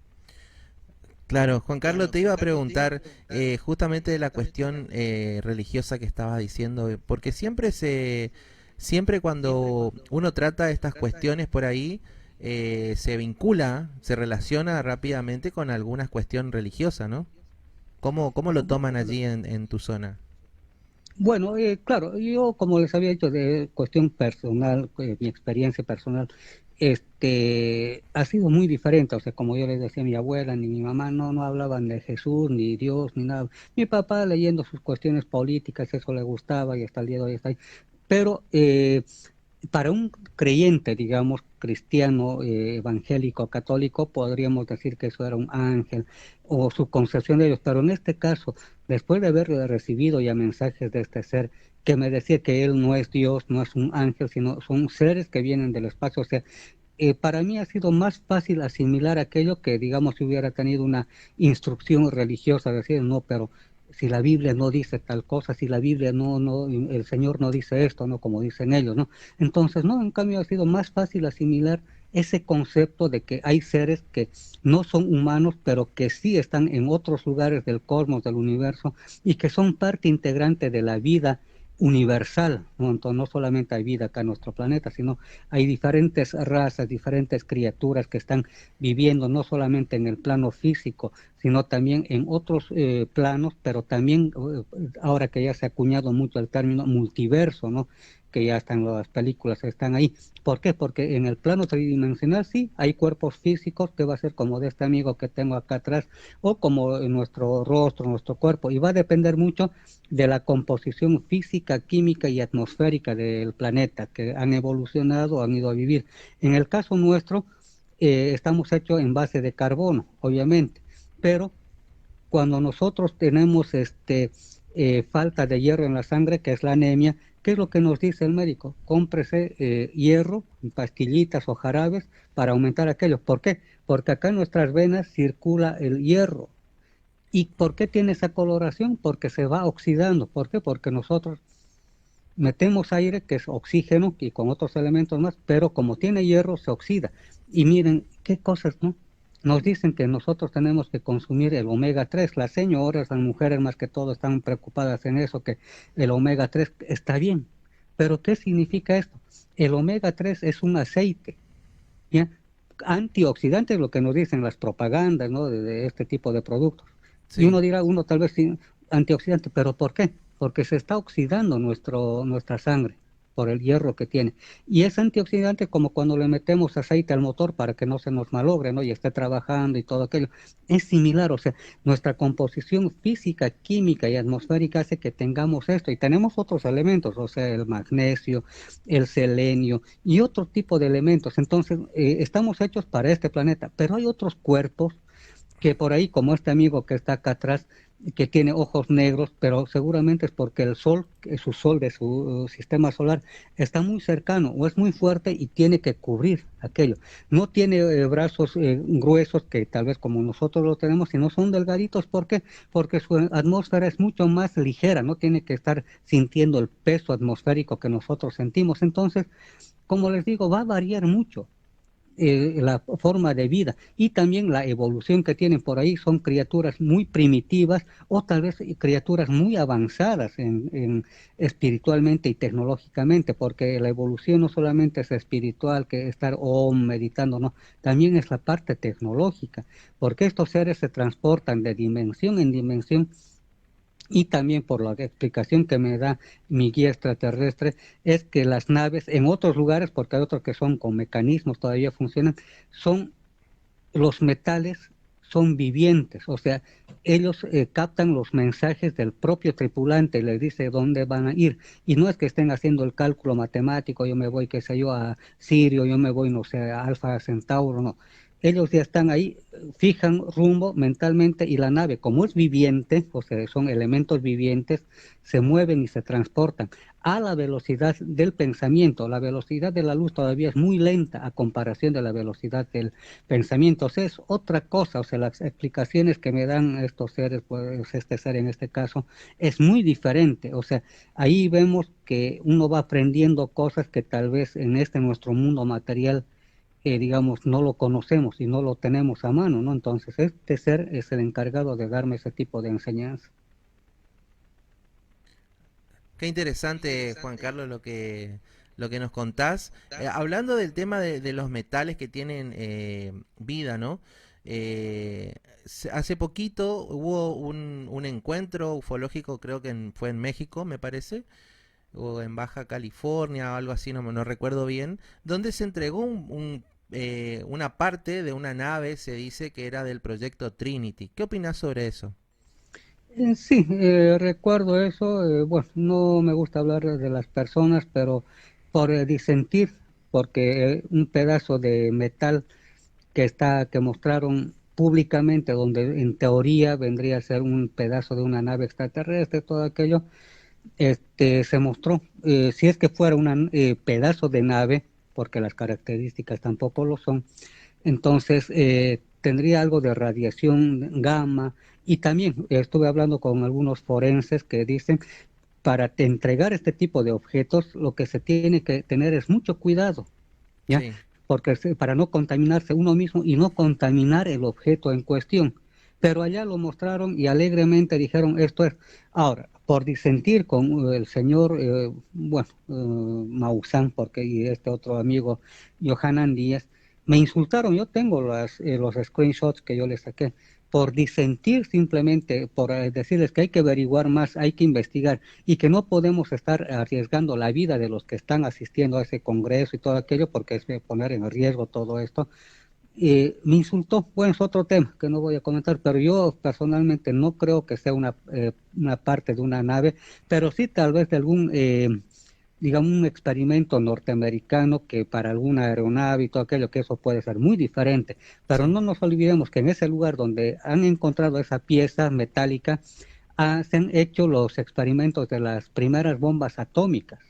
Claro, Juan Carlos, te iba a preguntar justamente de la cuestión religiosa que estabas diciendo, porque siempre cuando uno trata estas cuestiones por ahí, se vincula, se relaciona rápidamente con alguna cuestión religiosa, ¿no? ¿Cómo lo toman allí en tu zona? Bueno, claro, yo como les había dicho de cuestión personal, mi experiencia personal, ha sido muy diferente. O sea, como yo les decía, mi abuela ni mi mamá no hablaban de Jesús, ni Dios, ni nada. Mi papá leyendo sus cuestiones políticas, eso le gustaba y hasta el día de hoy está ahí. Pero para un creyente, digamos, cristiano, evangélico, católico, podríamos decir que eso era un ángel o su concepción de ellos, pero en este caso, después de haber recibido ya mensajes de este ser que me decía que él no es Dios, no es un ángel, sino son seres que vienen del espacio, o sea, para mí ha sido más fácil asimilar aquello que, digamos, si hubiera tenido una instrucción religiosa, decir, no, pero si la Biblia no dice tal cosa, si la Biblia el Señor no dice esto, no como dicen ellos, ¿no? Entonces, no, en cambio ha sido más fácil asimilar ese concepto de que hay seres que no son humanos, pero que sí están en otros lugares del cosmos, del universo, y que son parte integrante de la vida universal, ¿no? Entonces, no solamente hay vida acá en nuestro planeta, sino hay diferentes razas, diferentes criaturas que están viviendo no solamente en el plano físico, sino también en otros planos, pero también ahora que ya se ha acuñado mucho el término multiverso, ¿no? Que ya están las películas, están ahí. ¿Por qué? Porque en el plano tridimensional sí hay cuerpos físicos que va a ser como de este amigo que tengo acá atrás, o como en nuestro rostro, nuestro cuerpo, y va a depender mucho de la composición física, química y atmosférica del planeta, que han evolucionado, han ido a vivir. En el caso nuestro, estamos hechos en base de carbono, obviamente, pero cuando nosotros tenemos falta de hierro en la sangre, que es la anemia, ¿qué es lo que nos dice el médico? Cómprese hierro, pastillitas o jarabes para aumentar aquello. ¿Por qué? Porque acá en nuestras venas circula el hierro. ¿Y por qué tiene esa coloración? Porque se va oxidando. ¿Por qué? Porque nosotros metemos aire, que es oxígeno, y con otros elementos más, pero como tiene hierro, se oxida. Y miren, qué cosas, ¿no? Nos dicen que nosotros tenemos que consumir el omega 3. Las señoras, las mujeres más que todo están preocupadas en eso, que el omega 3 está bien. Pero ¿qué significa esto? El omega 3 es un aceite, ¿ya? Antioxidante es lo que nos dicen las propagandas, ¿no? De este tipo de productos. Y Sí. uno dirá, uno tal vez sí, antioxidante, pero ¿por qué? Porque se está oxidando nuestra sangre por el hierro que tiene. Y es antioxidante como cuando le metemos aceite al motor para que no se nos malogre, ¿no? Y esté trabajando y todo aquello. Es similar, o sea, nuestra composición física, química y atmosférica hace que tengamos esto. Y tenemos otros elementos, o sea, el magnesio, el selenio y otro tipo de elementos. Entonces, estamos hechos para este planeta, pero hay otros cuerpos que por ahí, como este amigo que está acá atrás, que tiene ojos negros, pero seguramente es porque el sol, su sol de su sistema solar, está muy cercano o es muy fuerte y tiene que cubrir aquello. No tiene brazos gruesos que tal vez como nosotros lo tenemos, sino son delgaditos. ¿Por qué? Porque su atmósfera es mucho más ligera, no tiene que estar sintiendo el peso atmosférico que nosotros sentimos. Entonces, como les digo, va a variar mucho la forma de vida y también la evolución que tienen por ahí. Son criaturas muy primitivas o tal vez criaturas muy avanzadas espiritualmente y tecnológicamente, porque la evolución no solamente es espiritual, que estar meditando, no, también es la parte tecnológica, porque estos seres se transportan de dimensión en dimensión. Y también por la explicación que me da mi guía extraterrestre, es que las naves en otros lugares, porque hay otros que son con mecanismos, todavía funcionan, son los metales, son vivientes, o sea, ellos captan los mensajes del propio tripulante, les dice dónde van a ir, y no es que estén haciendo el cálculo matemático, yo me voy, qué sé yo, a Sirio, yo me voy, no sé, a Alfa Centauro, no. Ellos ya están ahí, fijan rumbo mentalmente y la nave, como es viviente, o sea, son elementos vivientes, se mueven y se transportan a la velocidad del pensamiento. La velocidad de la luz todavía es muy lenta a comparación de la velocidad del pensamiento. O sea, es otra cosa. O sea, las explicaciones que me dan estos seres, pues este ser en este caso, es muy diferente. O sea, ahí vemos que uno va aprendiendo cosas que tal vez en este nuestro mundo material, digamos, no lo conocemos y no lo tenemos a mano, ¿no? Entonces, este ser es el encargado de darme ese tipo de enseñanza. Qué interesante, Juan Carlos, lo que nos contás. Hablando del tema de los metales que tienen vida, ¿no? Hace poquito hubo un encuentro ufológico, creo que fue en México, me parece, o en Baja California o algo así, no recuerdo bien, donde se entregó una parte de una nave, se dice que era del proyecto Trinity. ¿Qué opinas sobre eso? Sí, recuerdo eso. Bueno, no me gusta hablar de las personas, pero por disentir, porque un pedazo de metal que mostraron públicamente, donde en teoría vendría a ser un pedazo de una nave extraterrestre, todo aquello, se mostró. Si es que fuera un pedazo de nave, porque las características tampoco lo son, entonces tendría algo de radiación gamma. Y también estuve hablando con algunos forenses que dicen, para entregar este tipo de objetos, lo que se tiene que tener es mucho cuidado, ¿ya? Sí, Porque para no contaminarse uno mismo y no contaminar el objeto en cuestión. Pero allá lo mostraron y alegremente dijeron esto es. Ahora, por disentir con el señor, Maussan, porque y este otro amigo, Johanan Díaz, me insultaron. Yo tengo los screenshots que yo les saqué. Por disentir simplemente, por decirles que hay que averiguar más, hay que investigar y que no podemos estar arriesgando la vida de los que están asistiendo a ese congreso y todo aquello, porque es poner en riesgo todo esto. Me insultó. Bueno, es otro tema que no voy a comentar, pero yo personalmente no creo que sea una parte de una nave, pero sí tal vez de algún, digamos, un experimento norteamericano que para alguna aeronave y todo aquello, que eso puede ser muy diferente. Pero sí. no nos olvidemos que en ese lugar donde han encontrado esa pieza metálica, se han hecho los experimentos de las primeras bombas atómicas.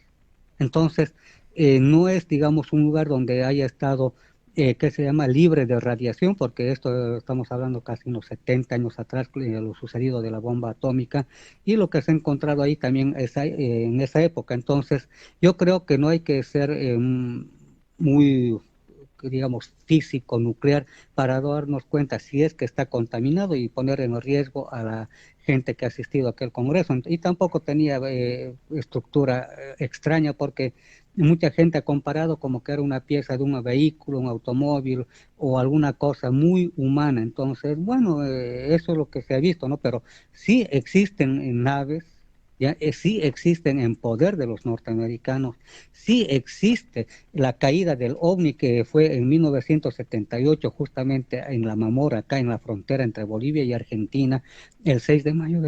Entonces, no es, digamos, un lugar donde haya estado, que se llama libre de radiación, porque esto estamos hablando casi unos 70 años atrás, lo sucedido de la bomba atómica, y lo que se ha encontrado ahí también en esa época. Entonces, yo creo que no hay que ser muy, digamos, físico, nuclear, para darnos cuenta si es que está contaminado y poner en riesgo a la gente que ha asistido a aquel congreso. Y tampoco tenía estructura extraña, porque mucha gente ha comparado como que era una pieza de un vehículo, un automóvil o alguna cosa muy humana. Entonces, bueno, eso es lo que se ha visto, ¿no? Pero sí existen naves, ya, sí existen en poder de los norteamericanos, sí existe la caída del OVNI que fue en 1978, justamente en La Mamora, acá en la frontera entre Bolivia y Argentina, el 6 de mayo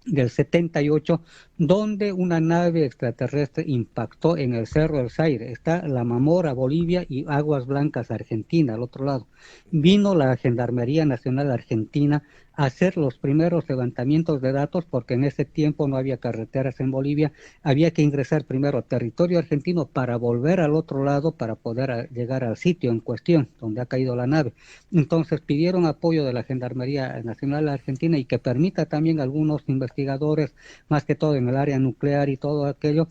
del 78, donde una nave extraterrestre impactó en el Cerro del Zaire. Está La Mamora, Bolivia, y Aguas Blancas, Argentina, al otro lado. Vino la Gendarmería Nacional Argentina a hacer los primeros levantamientos de datos, porque en ese tiempo no había carreteras en Bolivia, había que ingresar primero a territorio argentino para volver al otro lado para poder llegar al sitio en cuestión donde ha caído la nave. Entonces pidieron apoyo de la Gendarmería Nacional Argentina y que permita también a algunos investigadores, más que todo en el área nuclear y todo aquello,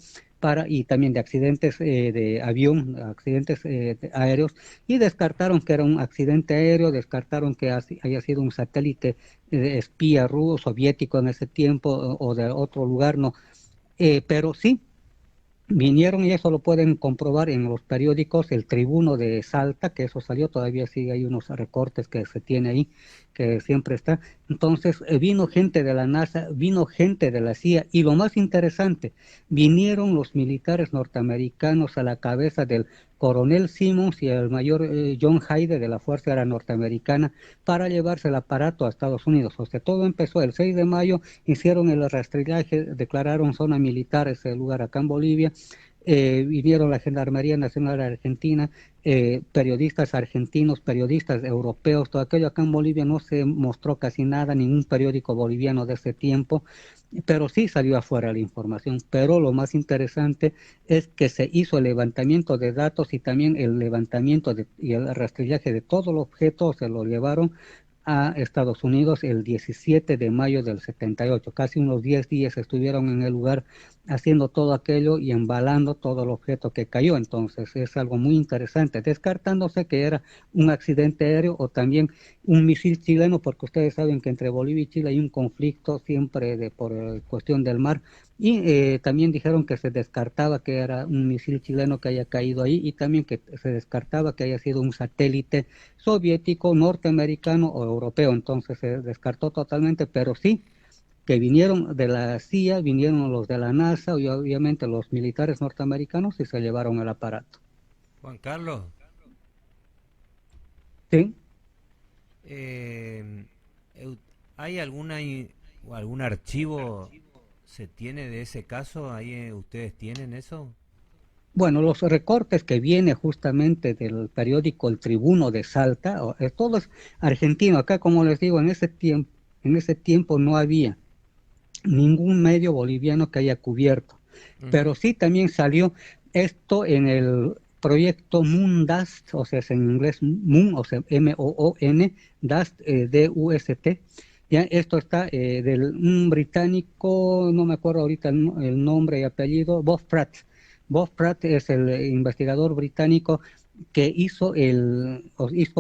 y también de accidentes de avión, accidentes aéreos, y descartaron que era un accidente aéreo, descartaron que haya sido un satélite espía ruso, soviético en ese tiempo, o de otro lugar, no. Pero sí, vinieron, y eso lo pueden comprobar en los periódicos. El Tribuno de Salta, que eso salió, todavía sigue, hay unos recortes que se tiene ahí, que siempre está. Entonces, vino gente de la NASA, vino gente de la CIA, y lo más interesante, vinieron los militares norteamericanos a la cabeza del coronel Simmons y el mayor John Hyde de la Fuerza Aérea Norteamericana, para llevarse el aparato a Estados Unidos. O sea, todo empezó el 6 de mayo, hicieron el rastrillaje, declararon zona militar ese lugar acá en Bolivia. Vinieron la Gendarmería Nacional Argentina, periodistas argentinos, periodistas europeos, todo aquello. Acá en Bolivia no se mostró casi nada, ningún periódico boliviano de ese tiempo, pero sí salió afuera la información. Pero lo más interesante es que se hizo el levantamiento de datos y también el levantamiento y el rastrillaje de todo el objeto, se lo llevaron a Estados Unidos el 17 de mayo del 78. Casi unos 10 días estuvieron en el lugar haciendo todo aquello y embalando todo el objeto que cayó. Entonces es algo muy interesante, descartándose que era un accidente aéreo o también un misil chileno, porque ustedes saben que entre Bolivia y Chile hay un conflicto siempre por cuestión del mar. Y también dijeron que se descartaba que era un misil chileno que haya caído ahí, y también que se descartaba que haya sido un satélite soviético, norteamericano o europeo. Entonces se descartó totalmente, pero sí que vinieron de la CIA, vinieron los de la NASA y obviamente los militares norteamericanos y se llevaron el aparato. Juan Carlos, ¿Sí? eh, ¿hay o algún archivo se tiene de ese caso? ¿Ahí ustedes tienen eso? Bueno, los recortes que viene justamente del periódico El Tribuno de Salta, todo es argentino. Acá, como les digo, en ese tiempo no había ningún medio boliviano que haya cubierto. Ujú. Pero sí también salió esto en el proyecto Moondust, o sea, es en inglés Moon, o sea, M-O-O-N, Dust, D-U-S-T. Ya, esto está un británico, no me acuerdo ahorita el nombre y apellido, Bob Pratt. Bob Pratt es el investigador británico que hizo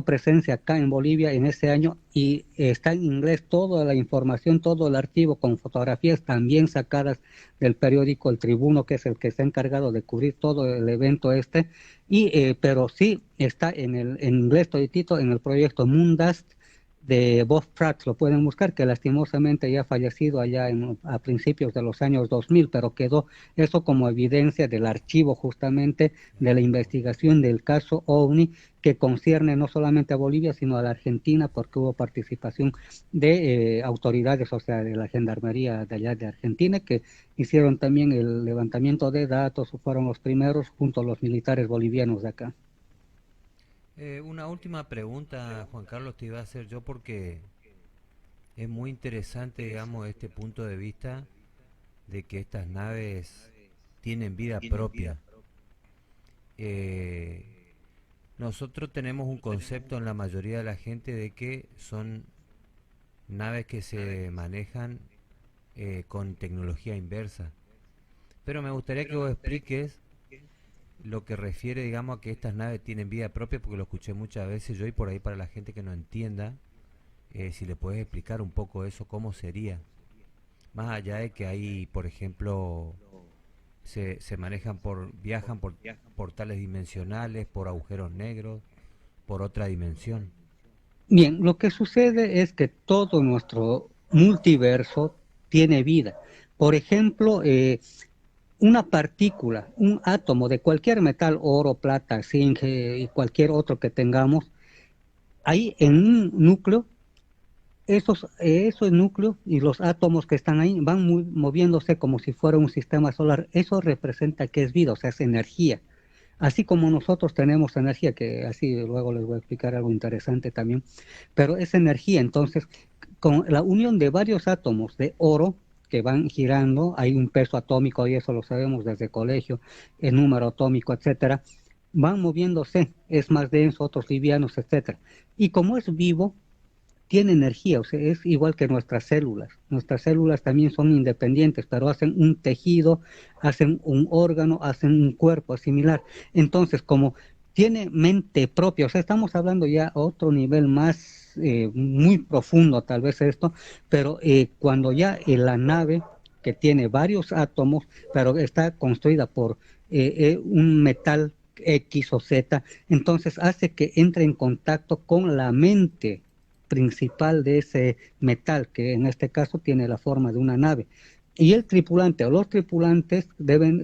presencia acá en Bolivia en ese año, y está en inglés toda la información, todo el archivo con fotografías también sacadas del periódico El Tribuno, que es el que está encargado de cubrir todo el evento pero sí está en inglés toditito en el proyecto Moondust de Bob Pratt. Lo pueden buscar, que lastimosamente ya ha fallecido allá a principios de los años 2000, pero quedó eso como evidencia del archivo justamente de la investigación del caso OVNI, que concierne no solamente a Bolivia, sino a la Argentina, porque hubo participación de autoridades, o sea, de la Gendarmería de allá de Argentina, que hicieron también el levantamiento de datos, fueron los primeros junto a los militares bolivianos de acá. Una última pregunta, Juan Carlos, te iba a hacer yo porque es muy interesante, digamos, este punto de vista de que estas naves tienen vida propia. Eh, Nosotros tenemos un concepto en la mayoría de la gente de que son naves que se manejan con tecnología inversa. Pero me gustaría que vos expliques lo que refiere, digamos, a que estas naves tienen vida propia, porque lo escuché muchas veces yo, y por ahí para la gente que no entienda, si le puedes explicar un poco eso, cómo sería. Más allá de que hay, por ejemplo, se manejan viajan por portales dimensionales, por agujeros negros, por otra dimensión. Bien, lo que sucede es que todo nuestro multiverso tiene vida. Por ejemplo, una partícula, un átomo de cualquier metal, oro, plata, zinc y cualquier otro que tengamos, ahí en un núcleo, esos núcleos y los átomos que están ahí van moviéndose como si fuera un sistema solar. Eso representa que es vida, o sea, es energía. Así como nosotros tenemos energía, que así luego les voy a explicar algo interesante también, pero es energía. Entonces, con la unión de varios átomos de oro que van girando, hay un peso atómico, y eso lo sabemos desde el colegio, el número atómico, etcétera, van moviéndose, es más denso, otros livianos, etcétera. Y como es vivo, tiene energía, o sea, es igual que nuestras células. Nuestras células también son independientes, pero hacen un tejido, hacen un órgano, hacen un cuerpo similar. Entonces, como tiene mente propia, o sea, estamos hablando ya a otro nivel más, muy profundo tal vez esto, pero cuando ya la nave, que tiene varios átomos, pero está construida por un metal X o Z, entonces hace que entre en contacto con la mente principal de ese metal, que en este caso tiene la forma de una nave. Y el tripulante o los tripulantes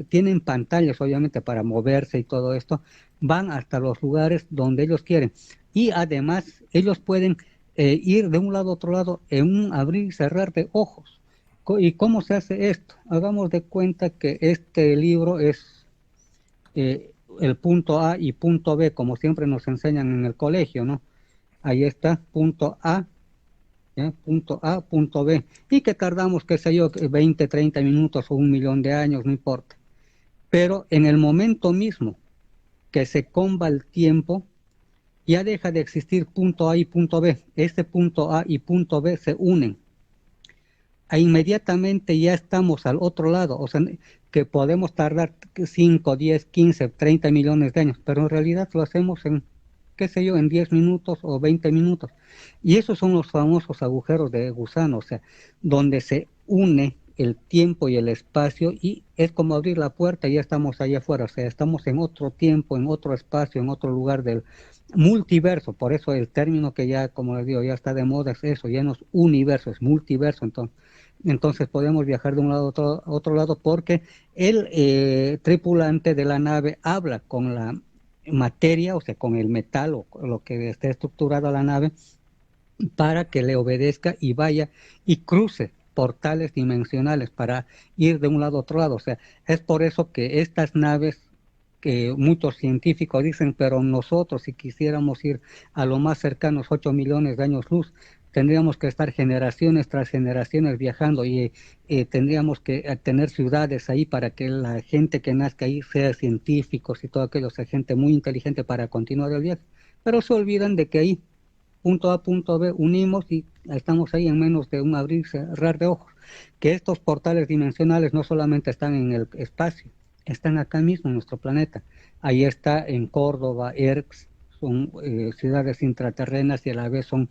tienen pantallas, obviamente, para moverse y todo esto, van hasta los lugares donde ellos quieren. Y además, ellos pueden ir de un lado a otro lado en un abrir y cerrar de ojos. ¿Y cómo se hace esto? Hagamos de cuenta que este libro es el punto A y punto B, como siempre nos enseñan en el colegio, ¿no? Ahí está, punto A, ¿ya? Punto A, punto B, y que tardamos, qué sé yo, 20, 30 minutos o 1 millón de años, no importa. Pero en el momento mismo que se comba el tiempo, ya deja de existir punto A y punto B. Este punto A y punto B se unen. Inmediatamente ya estamos al otro lado, o sea, que podemos tardar 5, 10, 15, 30 millones de años, pero en realidad lo hacemos en, qué sé yo, en 10 minutos o 20 minutos. Y esos son los famosos agujeros de gusano, o sea, donde se une el tiempo y el espacio, y es como abrir la puerta y ya estamos allá afuera, o sea, estamos en otro tiempo, en otro espacio, en otro lugar del multiverso. Por eso el término que ya, como les digo, ya está de moda es eso, ya no es universo, es multiverso. Entonces podemos viajar de un lado a otro lado, porque el tripulante de la nave habla con la materia, o sea, con el metal o lo que esté estructurado la nave, para que le obedezca y vaya y cruce portales dimensionales para ir de un lado a otro lado. O sea, es por eso que estas naves, que muchos científicos dicen, pero nosotros si quisiéramos ir a lo más cercanos 8 millones de años luz, tendríamos que estar generaciones tras generaciones viajando, y tendríamos que tener ciudades ahí para que la gente que nazca ahí sea científicos y todo aquello, sea gente muy inteligente para continuar el viaje. Pero se olvidan de que ahí, punto A, punto B, unimos y estamos ahí en menos de un abrir y cerrar de ojos. Que estos portales dimensionales no solamente están en el espacio, están acá mismo en nuestro planeta. Ahí está en Córdoba, Erx, son ciudades intraterrenas, y a la vez son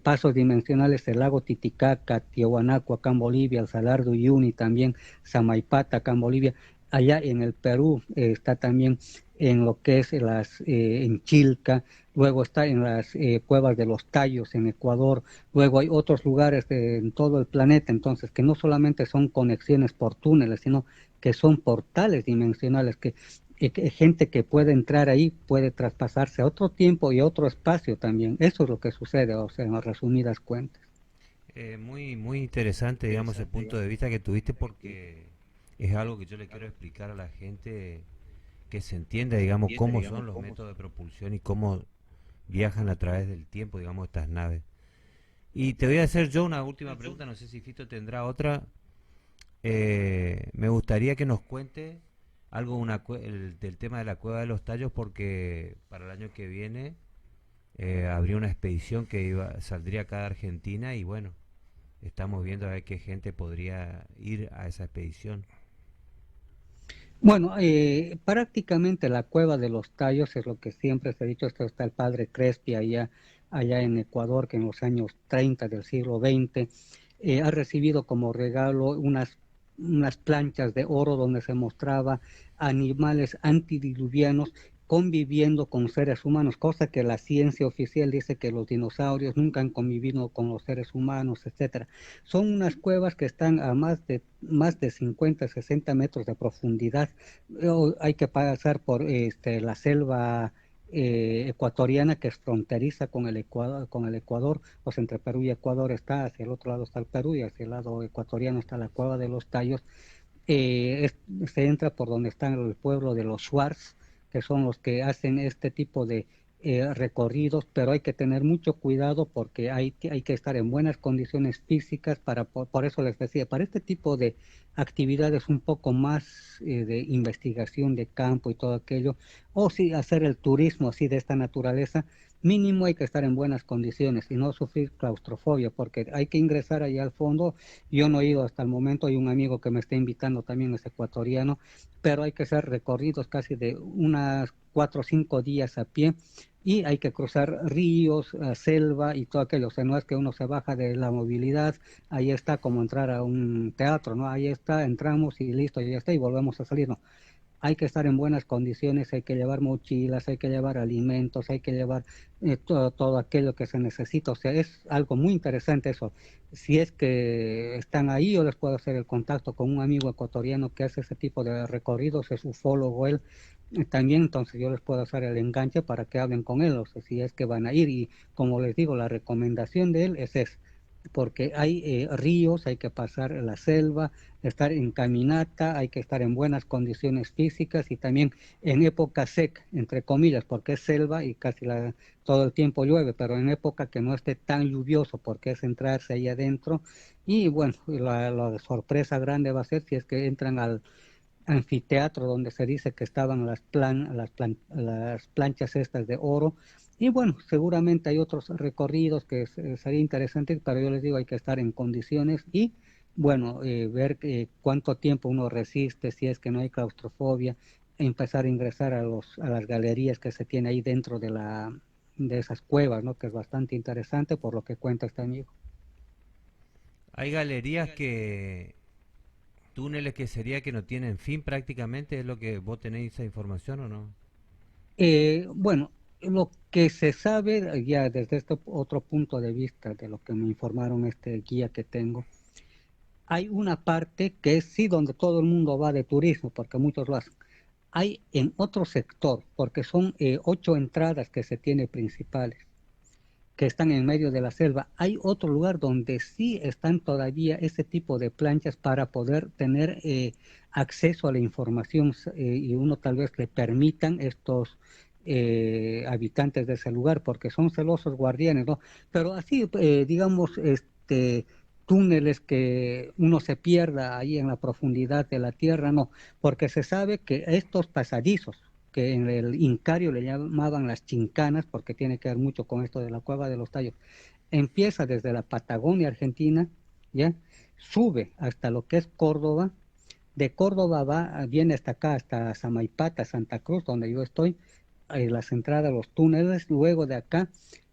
pasos dimensionales, el lago Titicaca, Tiahuanaco acá en Bolivia, el Salar de Uyuni también, Samaipata acá en Bolivia. Allá en el Perú está también en lo que es en Chilca, luego está en las cuevas de los Tallos en Ecuador, luego hay otros lugares en todo el planeta, entonces, que no solamente son conexiones por túneles, sino que son portales dimensionales, que gente que puede entrar ahí puede traspasarse a otro tiempo y a otro espacio también. Eso es lo que sucede, o sea, en resumidas cuentas. Muy interesante, digamos, el punto de vista que tuviste, porque es algo que yo le quiero explicar a la gente, que se entienda, digamos, cómo son los métodos de propulsión y cómo viajan a través del tiempo, digamos, estas naves. Y te voy a hacer yo una última pregunta, no sé si Fito tendrá otra. Me gustaría que nos cuente algo del tema de la Cueva de los Tallos, porque para el año que viene habría una expedición que saldría acá de Argentina, y bueno, estamos viendo a ver qué gente podría ir a esa expedición. Bueno, prácticamente la Cueva de los Tallos es lo que siempre se ha dicho. Esto está el padre Crespi allá en Ecuador, que en los años 30 del siglo XX ha recibido como regalo unas planchas de oro donde se mostraba animales antidiluvianos conviviendo con seres humanos, cosa que la ciencia oficial dice que los dinosaurios nunca han convivido con los seres humanos, etcétera. Son unas cuevas que están a más de 50, 60 metros de profundidad. Hay que pasar por la selva ecuatoriana, que es fronteriza con el Ecuador, pues entre Perú y Ecuador está, hacia el otro lado está el Perú y hacia el lado ecuatoriano está la Cueva de los Tallos. Se entra por donde está el pueblo de los Shuars, que son los que hacen este tipo de recorridos, pero hay que tener mucho cuidado porque hay que estar en buenas condiciones físicas por eso les decía, para este tipo de actividades un poco más de investigación de campo y todo aquello, o si hacer el turismo así de esta naturaleza, mínimo hay que estar en buenas condiciones y no sufrir claustrofobia, porque hay que ingresar allá al fondo. Yo no he ido hasta el momento, hay un amigo que me está invitando también, es ecuatoriano, pero hay que hacer recorridos casi de unas 4 o 5 días a pie, y hay que cruzar ríos, selva y todo aquello. O sea, no es que uno se baja de la movilidad, ahí está como entrar a un teatro, ¿no? Ahí está, entramos y listo, ya está, y volvemos a salir, ¿no? Hay que estar en buenas condiciones, hay que llevar mochilas, hay que llevar alimentos, hay que llevar todo aquello que se necesita. O sea, es algo muy interesante eso. Si es que están ahí, yo les puedo hacer el contacto con un amigo ecuatoriano que hace ese tipo de recorridos, es ufólogo él también, entonces yo les puedo hacer el enganche para que hablen con él, o sea, si es que van a ir. Y como les digo, la recomendación de él es esa, porque hay ríos, hay que pasar la selva, estar en caminata, hay que estar en buenas condiciones físicas y también en época seca, entre comillas, porque es selva y casi todo el tiempo llueve, pero en época que no esté tan lluvioso, porque es entrarse ahí adentro. Y bueno, la sorpresa grande va a ser si es que entran al anfiteatro donde se dice que estaban las planchas estas de oro. Y bueno, seguramente hay otros recorridos que sería interesante, pero yo les digo, hay que estar en condiciones y bueno, ver cuánto tiempo uno resiste, si es que no hay claustrofobia, empezar a ingresar a las galerías que se tiene ahí dentro de esas cuevas, ¿no? Que es bastante interesante por lo que cuenta este amigo. Hay galerías que túneles que sería que no tienen fin prácticamente, ¿es lo que vos tenéis esa información o no? Bueno, lo que se sabe ya desde este otro punto de vista de lo que me informaron este guía que tengo, hay una parte que es sí donde todo el mundo va de turismo, porque muchos lo hacen. Hay en otro sector, porque son 8 entradas que se tiene principales, que están en medio de la selva. Hay otro lugar donde sí están todavía ese tipo de planchas para poder tener acceso a la información y uno tal vez le permitan estos habitantes de ese lugar, porque son celosos guardianes, ¿no? Pero así, digamos, túneles que uno se pierda ahí en la profundidad de la tierra, no, porque se sabe que estos pasadizos, que en el Incario le llamaban las chincanas, porque tiene que ver mucho con esto de la cueva de los tallos, empieza desde la Patagonia Argentina, ¿ya? Sube hasta lo que es Córdoba, de Córdoba viene hasta acá, hasta Samaipata, Santa Cruz, donde yo estoy, las entradas, los túneles, luego de acá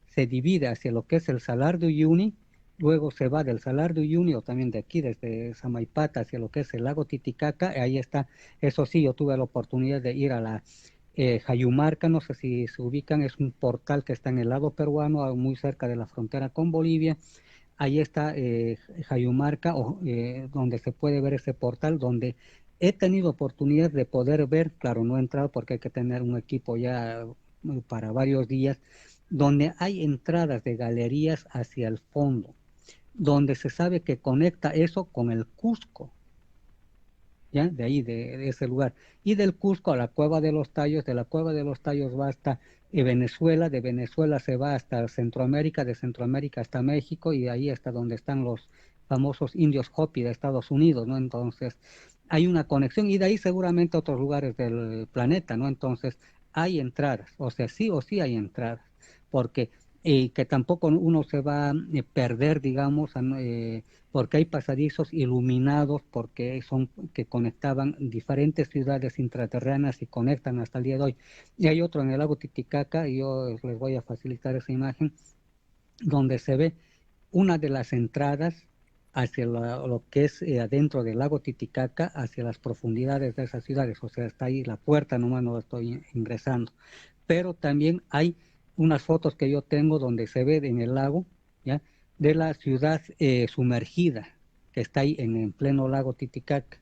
se divide hacia lo que es el Salar de Uyuni, luego se va del Salar de Uyuni, o también de aquí, desde Samaipata hacia lo que es el lago Titicaca, ahí está, eso sí, yo tuve la oportunidad de ir a la Jayumarca, no sé si se ubican, es un portal que está en el lado peruano, muy cerca de la frontera con Bolivia. Ahí está Jayumarca, donde se puede ver ese portal, donde he tenido oportunidad de poder ver, claro, no he entrado porque hay que tener un equipo ya para varios días, donde hay entradas de galerías hacia el fondo, donde se sabe que conecta eso con el Cusco, ¿ya? De ahí, de ese lugar. Y del Cusco a la Cueva de los Tallos, de la Cueva de los Tallos va hasta Venezuela, de Venezuela se va hasta Centroamérica, de Centroamérica hasta México, y de ahí hasta donde están los famosos indios Hopi de Estados Unidos, ¿no? Entonces, hay una conexión, y de ahí seguramente a otros lugares del planeta, ¿no? Entonces, hay entradas, o sí hay entradas, porque que tampoco uno se va a perder, digamos, porque hay pasadizos iluminados, porque son que conectaban diferentes ciudades intraterrenas y conectan hasta el día de hoy. Y hay otro en el lago Titicaca, y yo les voy a facilitar esa imagen, donde se ve una de las entradas hacia lo que es adentro del lago Titicaca, hacia las profundidades de esas ciudades, o sea, está ahí la puerta, nomás no estoy ingresando. Pero también hay unas fotos que yo tengo donde se ve en el lago, ¿ya? De la ciudad sumergida, que está ahí en pleno lago Titicaca,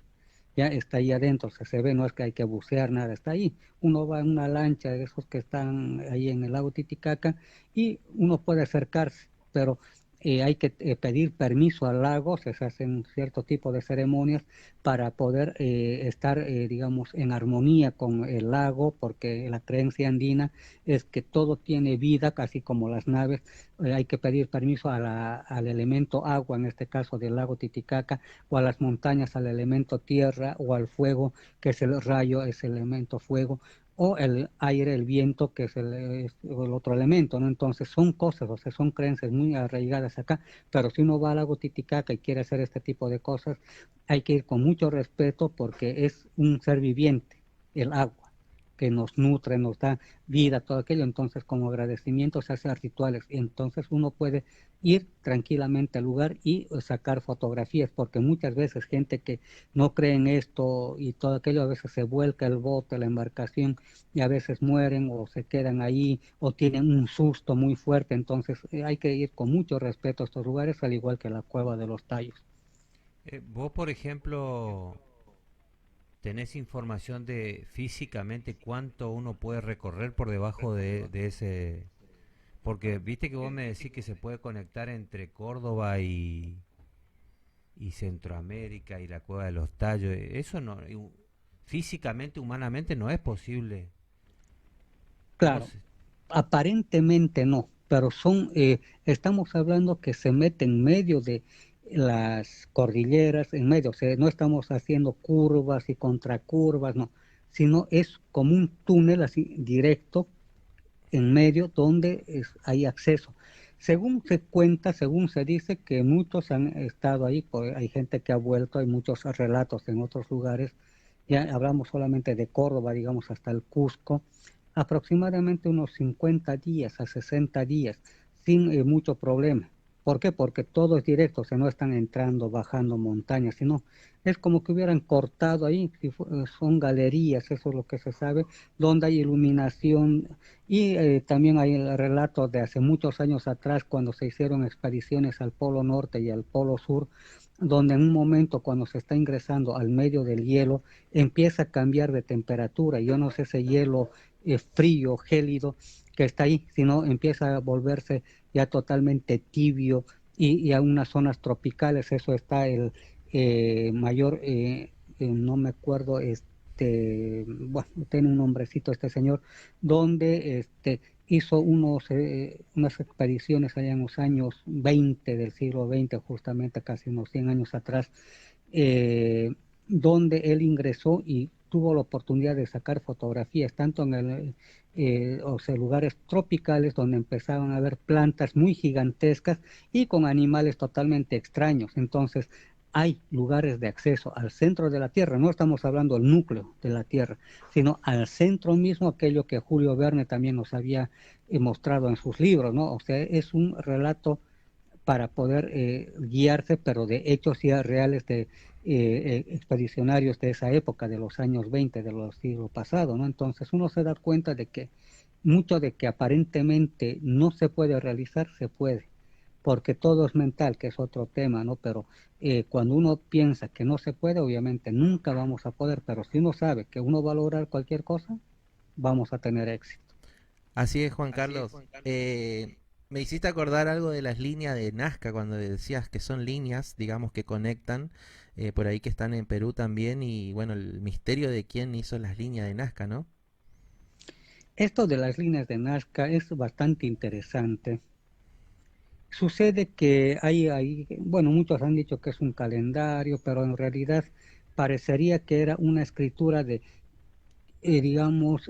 ya está ahí adentro, o sea, se ve, no es que hay que bucear, nada, está ahí. Uno va en una lancha de esos que están ahí en el lago Titicaca y uno puede acercarse, pero hay que pedir permiso al lago, se hacen cierto tipo de ceremonias para poder estar, digamos, en armonía con el lago, porque la creencia andina es que todo tiene vida, casi como las naves. Hay que pedir permiso al elemento agua, en este caso del lago Titicaca, o a las montañas al elemento tierra, o al fuego, que es el rayo, es el elemento fuego, o el aire, el viento, que es el otro elemento, ¿no? Entonces son cosas, o sea, son creencias muy arraigadas acá, pero si uno va al lago Titicaca y quiere hacer este tipo de cosas, hay que ir con mucho respeto, porque es un ser viviente, el agua, que nos nutre, nos da vida, todo aquello. Entonces, como agradecimiento se hacen rituales, entonces uno puede ir tranquilamente al lugar y sacar fotografías, porque muchas veces gente que no cree en esto y todo aquello, a veces se vuelca el bote, la embarcación, y a veces mueren o se quedan ahí o tienen un susto muy fuerte. Entonces hay que ir con mucho respeto a estos lugares, al igual que la Cueva de los Tallos. Vos, por ejemplo, tenés información de físicamente cuánto uno puede recorrer por debajo de ese... Porque viste que vos me decís que se puede conectar entre Córdoba y Centroamérica y la Cueva de los Tallos. Eso no, físicamente, humanamente no es posible. ¿Cómo Claro, se...? aparentemente no, pero estamos hablando que se mete en medio de las cordilleras, en medio, o sea, no estamos haciendo curvas y contracurvas, no, sino es como un túnel así directo en medio donde hay acceso. Según se cuenta, según se dice que muchos han estado ahí, hay gente que ha vuelto, hay muchos relatos en otros lugares, ya hablamos solamente de Córdoba, digamos, hasta el Cusco, aproximadamente unos 50 días a 60 días, sin mucho problema. ¿Por qué? Porque todo es directo, o sea, no están entrando, bajando montañas, sino es como que hubieran cortado ahí, si son galerías, eso es lo que se sabe, donde hay iluminación y también hay el relato de hace muchos años atrás cuando se hicieron expediciones al Polo Norte y al Polo Sur, donde en un momento cuando se está ingresando al medio del hielo empieza a cambiar de temperatura. Yo no sé ese hielo frío, gélido que está ahí, sino empieza a volverse ya totalmente tibio y a unas zonas tropicales. Eso está el mayor, no me acuerdo, bueno, tiene un nombrecito este señor, donde hizo unas expediciones allá en los años 20 del siglo XX, justamente casi unos 100 años atrás, eh, donde él ingresó y tuvo la oportunidad de sacar fotografías, tanto en o sea, lugares tropicales donde empezaban a haber plantas muy gigantescas y con animales totalmente extraños. Entonces, hay lugares de acceso al centro de la Tierra, no estamos hablando del núcleo de la Tierra, sino al centro mismo, aquello que Julio Verne también nos había mostrado en sus libros, ¿no? O sea, es un relato para poder guiarse, pero de hechos ya reales de expedicionarios de esa época, de los años 20 de los siglos pasados, ¿no? Entonces uno se da cuenta de que mucho de que aparentemente no se puede realizar, se puede, porque todo es mental, que es otro tema, ¿no? Pero cuando uno piensa que no se puede, obviamente nunca vamos a poder, pero si uno sabe que uno va a lograr cualquier cosa, vamos a tener éxito. Así es, Juan Carlos. Me hiciste acordar algo de las líneas de Nazca cuando decías que son líneas, digamos, que conectan, por ahí que están en Perú también, y bueno, el misterio de quién hizo las líneas de Nazca, ¿no? Esto de las líneas de Nazca es bastante interesante. Sucede que bueno, muchos han dicho que es un calendario, pero en realidad parecería que era una escritura de, digamos,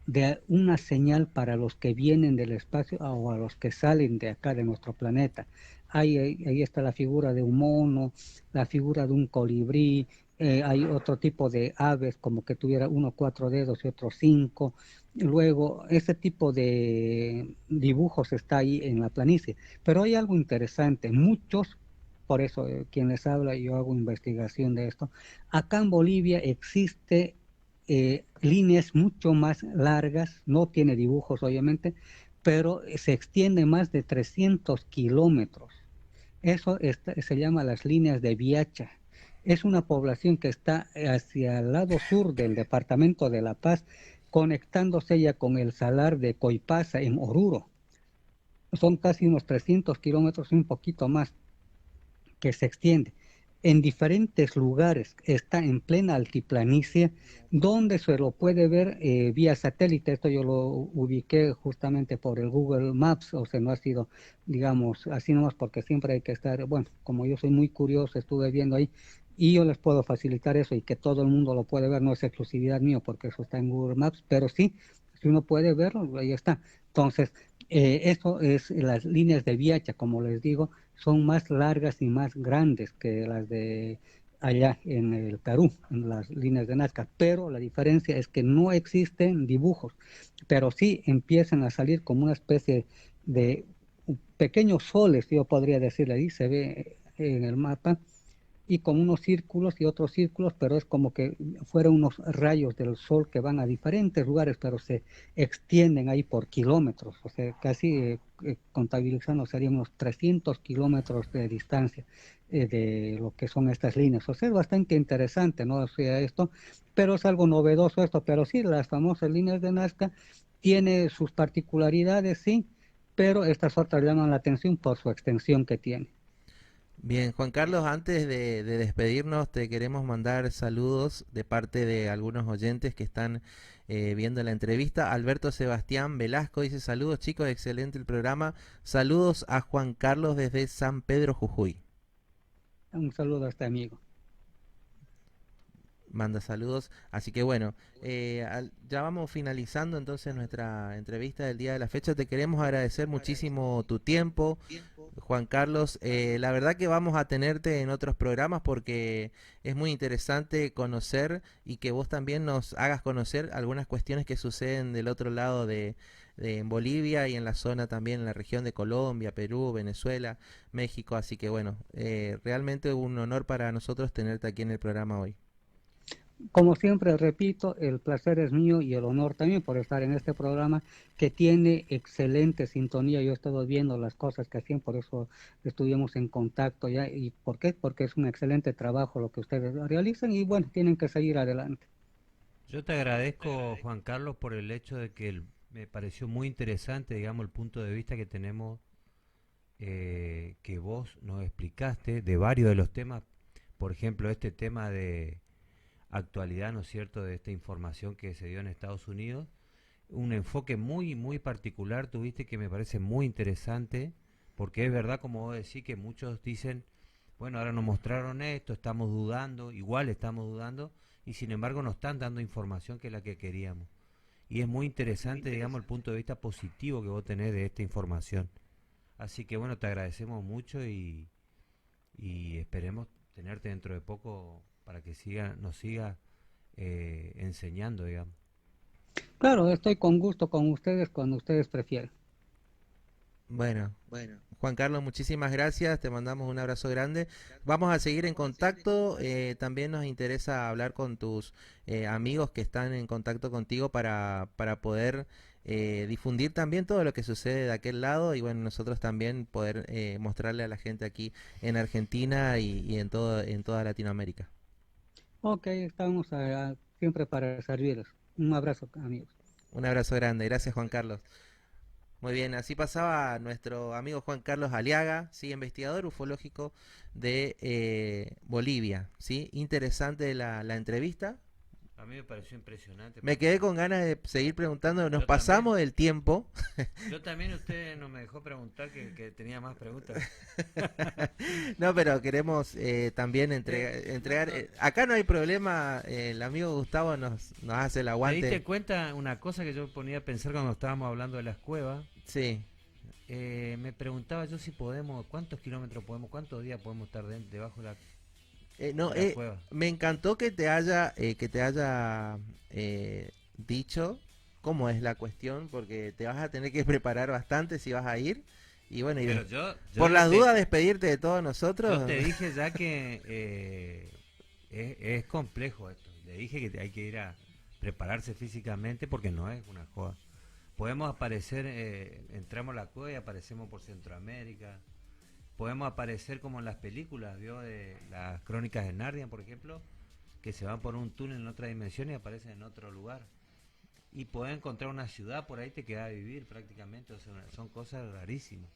de una señal para los que vienen del espacio o a los que salen de acá de nuestro planeta. Ahí está la figura de un mono, la figura de un colibrí, hay otro tipo de aves como que tuviera uno 4 dedos y otro 5. Luego, ese tipo de dibujos está ahí en la planicie. Pero hay algo interesante, muchos, por eso quien les habla, yo hago investigación de esto. Acá en Bolivia existe líneas mucho más largas, no tiene dibujos obviamente, pero se extiende más de 300 kilómetros. Eso se llama las líneas de Viacha. Es una población que está hacia el lado sur del departamento de La Paz, conectándose ya con el salar de Coipasa en Oruro. Son casi unos 300 kilómetros y un poquito más que se extiende en diferentes lugares, está en plena altiplanicie, donde se lo puede ver vía satélite. Esto yo lo ubiqué justamente por el Google Maps, o sea, no ha sido, digamos, así nomás porque siempre hay que estar, bueno, como yo soy muy curioso, estuve viendo ahí, y yo les puedo facilitar eso y que todo el mundo lo puede ver, no es exclusividad mío porque eso está en Google Maps, pero sí, si uno puede verlo, ahí está. Entonces, eso es las líneas de Viacha, como les digo, son más largas y más grandes que las de allá en el Perú, en las líneas de Nazca, pero la diferencia es que no existen dibujos, pero sí empiezan a salir como una especie de pequeños soles, yo podría decirle, ahí se ve en el mapa, y con unos círculos y otros círculos, pero es como que fueran unos rayos del sol que van a diferentes lugares, pero se extienden ahí por kilómetros, o sea, casi contabilizando serían unos 300 kilómetros de distancia de lo que son estas líneas. O sea, es bastante interesante, ¿no? O sea, esto, pero es algo novedoso esto, pero sí, las famosas líneas de Nazca tiene sus particularidades, sí, pero estas otras llaman la atención por su extensión que tiene. Bien, Juan Carlos, antes de despedirnos, te queremos mandar saludos de parte de algunos oyentes que están viendo la entrevista. Alberto Sebastián Velasco dice: saludos chicos, excelente el programa. Saludos a Juan Carlos desde San Pedro Jujuy. Un saludo a este amigo. Manda saludos. Así que bueno, ya vamos finalizando entonces nuestra entrevista del día de la fecha. Te queremos agradecer muchísimo tu tiempo, Juan Carlos. La verdad que vamos a tenerte en otros programas porque es muy interesante conocer y que vos también nos hagas conocer algunas cuestiones que suceden del otro lado en Bolivia y en la zona también, en la región de Colombia, Perú, Venezuela, México. Así que bueno, realmente un honor para nosotros tenerte aquí en el programa hoy. Como siempre repito, el placer es mío y el honor también por estar en este programa que tiene excelente sintonía. Yo he estado viendo las cosas que hacían, por eso estuvimos en contacto ya. ¿Y por qué? Porque es un excelente trabajo lo que ustedes realizan y bueno, tienen que seguir adelante. Yo te agradezco, Juan Carlos, por el hecho de que me pareció muy interesante, digamos, el punto de vista que tenemos, que vos nos explicaste de varios de los temas. Por ejemplo, este tema de actualidad, ¿no es cierto?, de esta información que se dio en Estados Unidos. Un enfoque muy, muy particular tuviste que me parece muy interesante, porque es verdad, como vos decís, que muchos dicen, bueno, ahora nos mostraron esto, estamos dudando, igual estamos dudando, y sin embargo nos están dando información que es la que queríamos. Y es muy interesante, digamos, el punto de vista positivo que vos tenés de esta información. Así que bueno, te agradecemos mucho y esperemos tenerte dentro de poco para que nos siga enseñando, digamos. Claro, estoy con gusto con ustedes cuando ustedes prefieran. Bueno, Juan Carlos, muchísimas gracias, te mandamos un abrazo grande. Vamos a seguir en contacto, también nos interesa hablar con tus amigos que están en contacto contigo para poder difundir también todo lo que sucede de aquel lado y bueno, nosotros también poder mostrarle a la gente aquí en Argentina y en toda Latinoamérica. Ok, estamos siempre para servirles. Un abrazo, amigos. Un abrazo grande, gracias Juan Carlos. Muy bien, así pasaba nuestro amigo Juan Carlos Aliaga, ¿sí? Investigador ufológico de Bolivia. ¿Sí? Interesante la entrevista. A mí me pareció impresionante Me quedé porque con ganas de seguir preguntando, nos yo también, pasamos del tiempo. yo también usted no me dejó preguntar que tenía más preguntas. No, pero queremos también No, entregar. no, Acá no hay problema, el amigo Gustavo nos hace el ¿te diste aguante. cuenta una cosa que yo ponía a pensar cuando estábamos hablando de las cuevas? Sí. Me preguntaba yo si podemos, cuántos kilómetros podemos, cuántos días podemos estar debajo No, de la cueva. me encantó que te haya dicho cómo es la cuestión, porque te vas a tener que preparar bastante si vas a ir. Y bueno, Pero por las dudas despedirte de todos yo nosotros. te dije ya que es complejo esto. Le dije que hay que ir a prepararse físicamente porque no es una joda. Podemos aparecer, entramos a la cueva y aparecemos por Centroamérica. Podemos aparecer como en las películas, ¿vio? De las crónicas de Narnia, por ejemplo, que se van por un túnel en otra dimensión y aparecen en otro lugar. Y podés encontrar una ciudad por ahí, te queda a vivir prácticamente. O sea, son cosas rarísimas.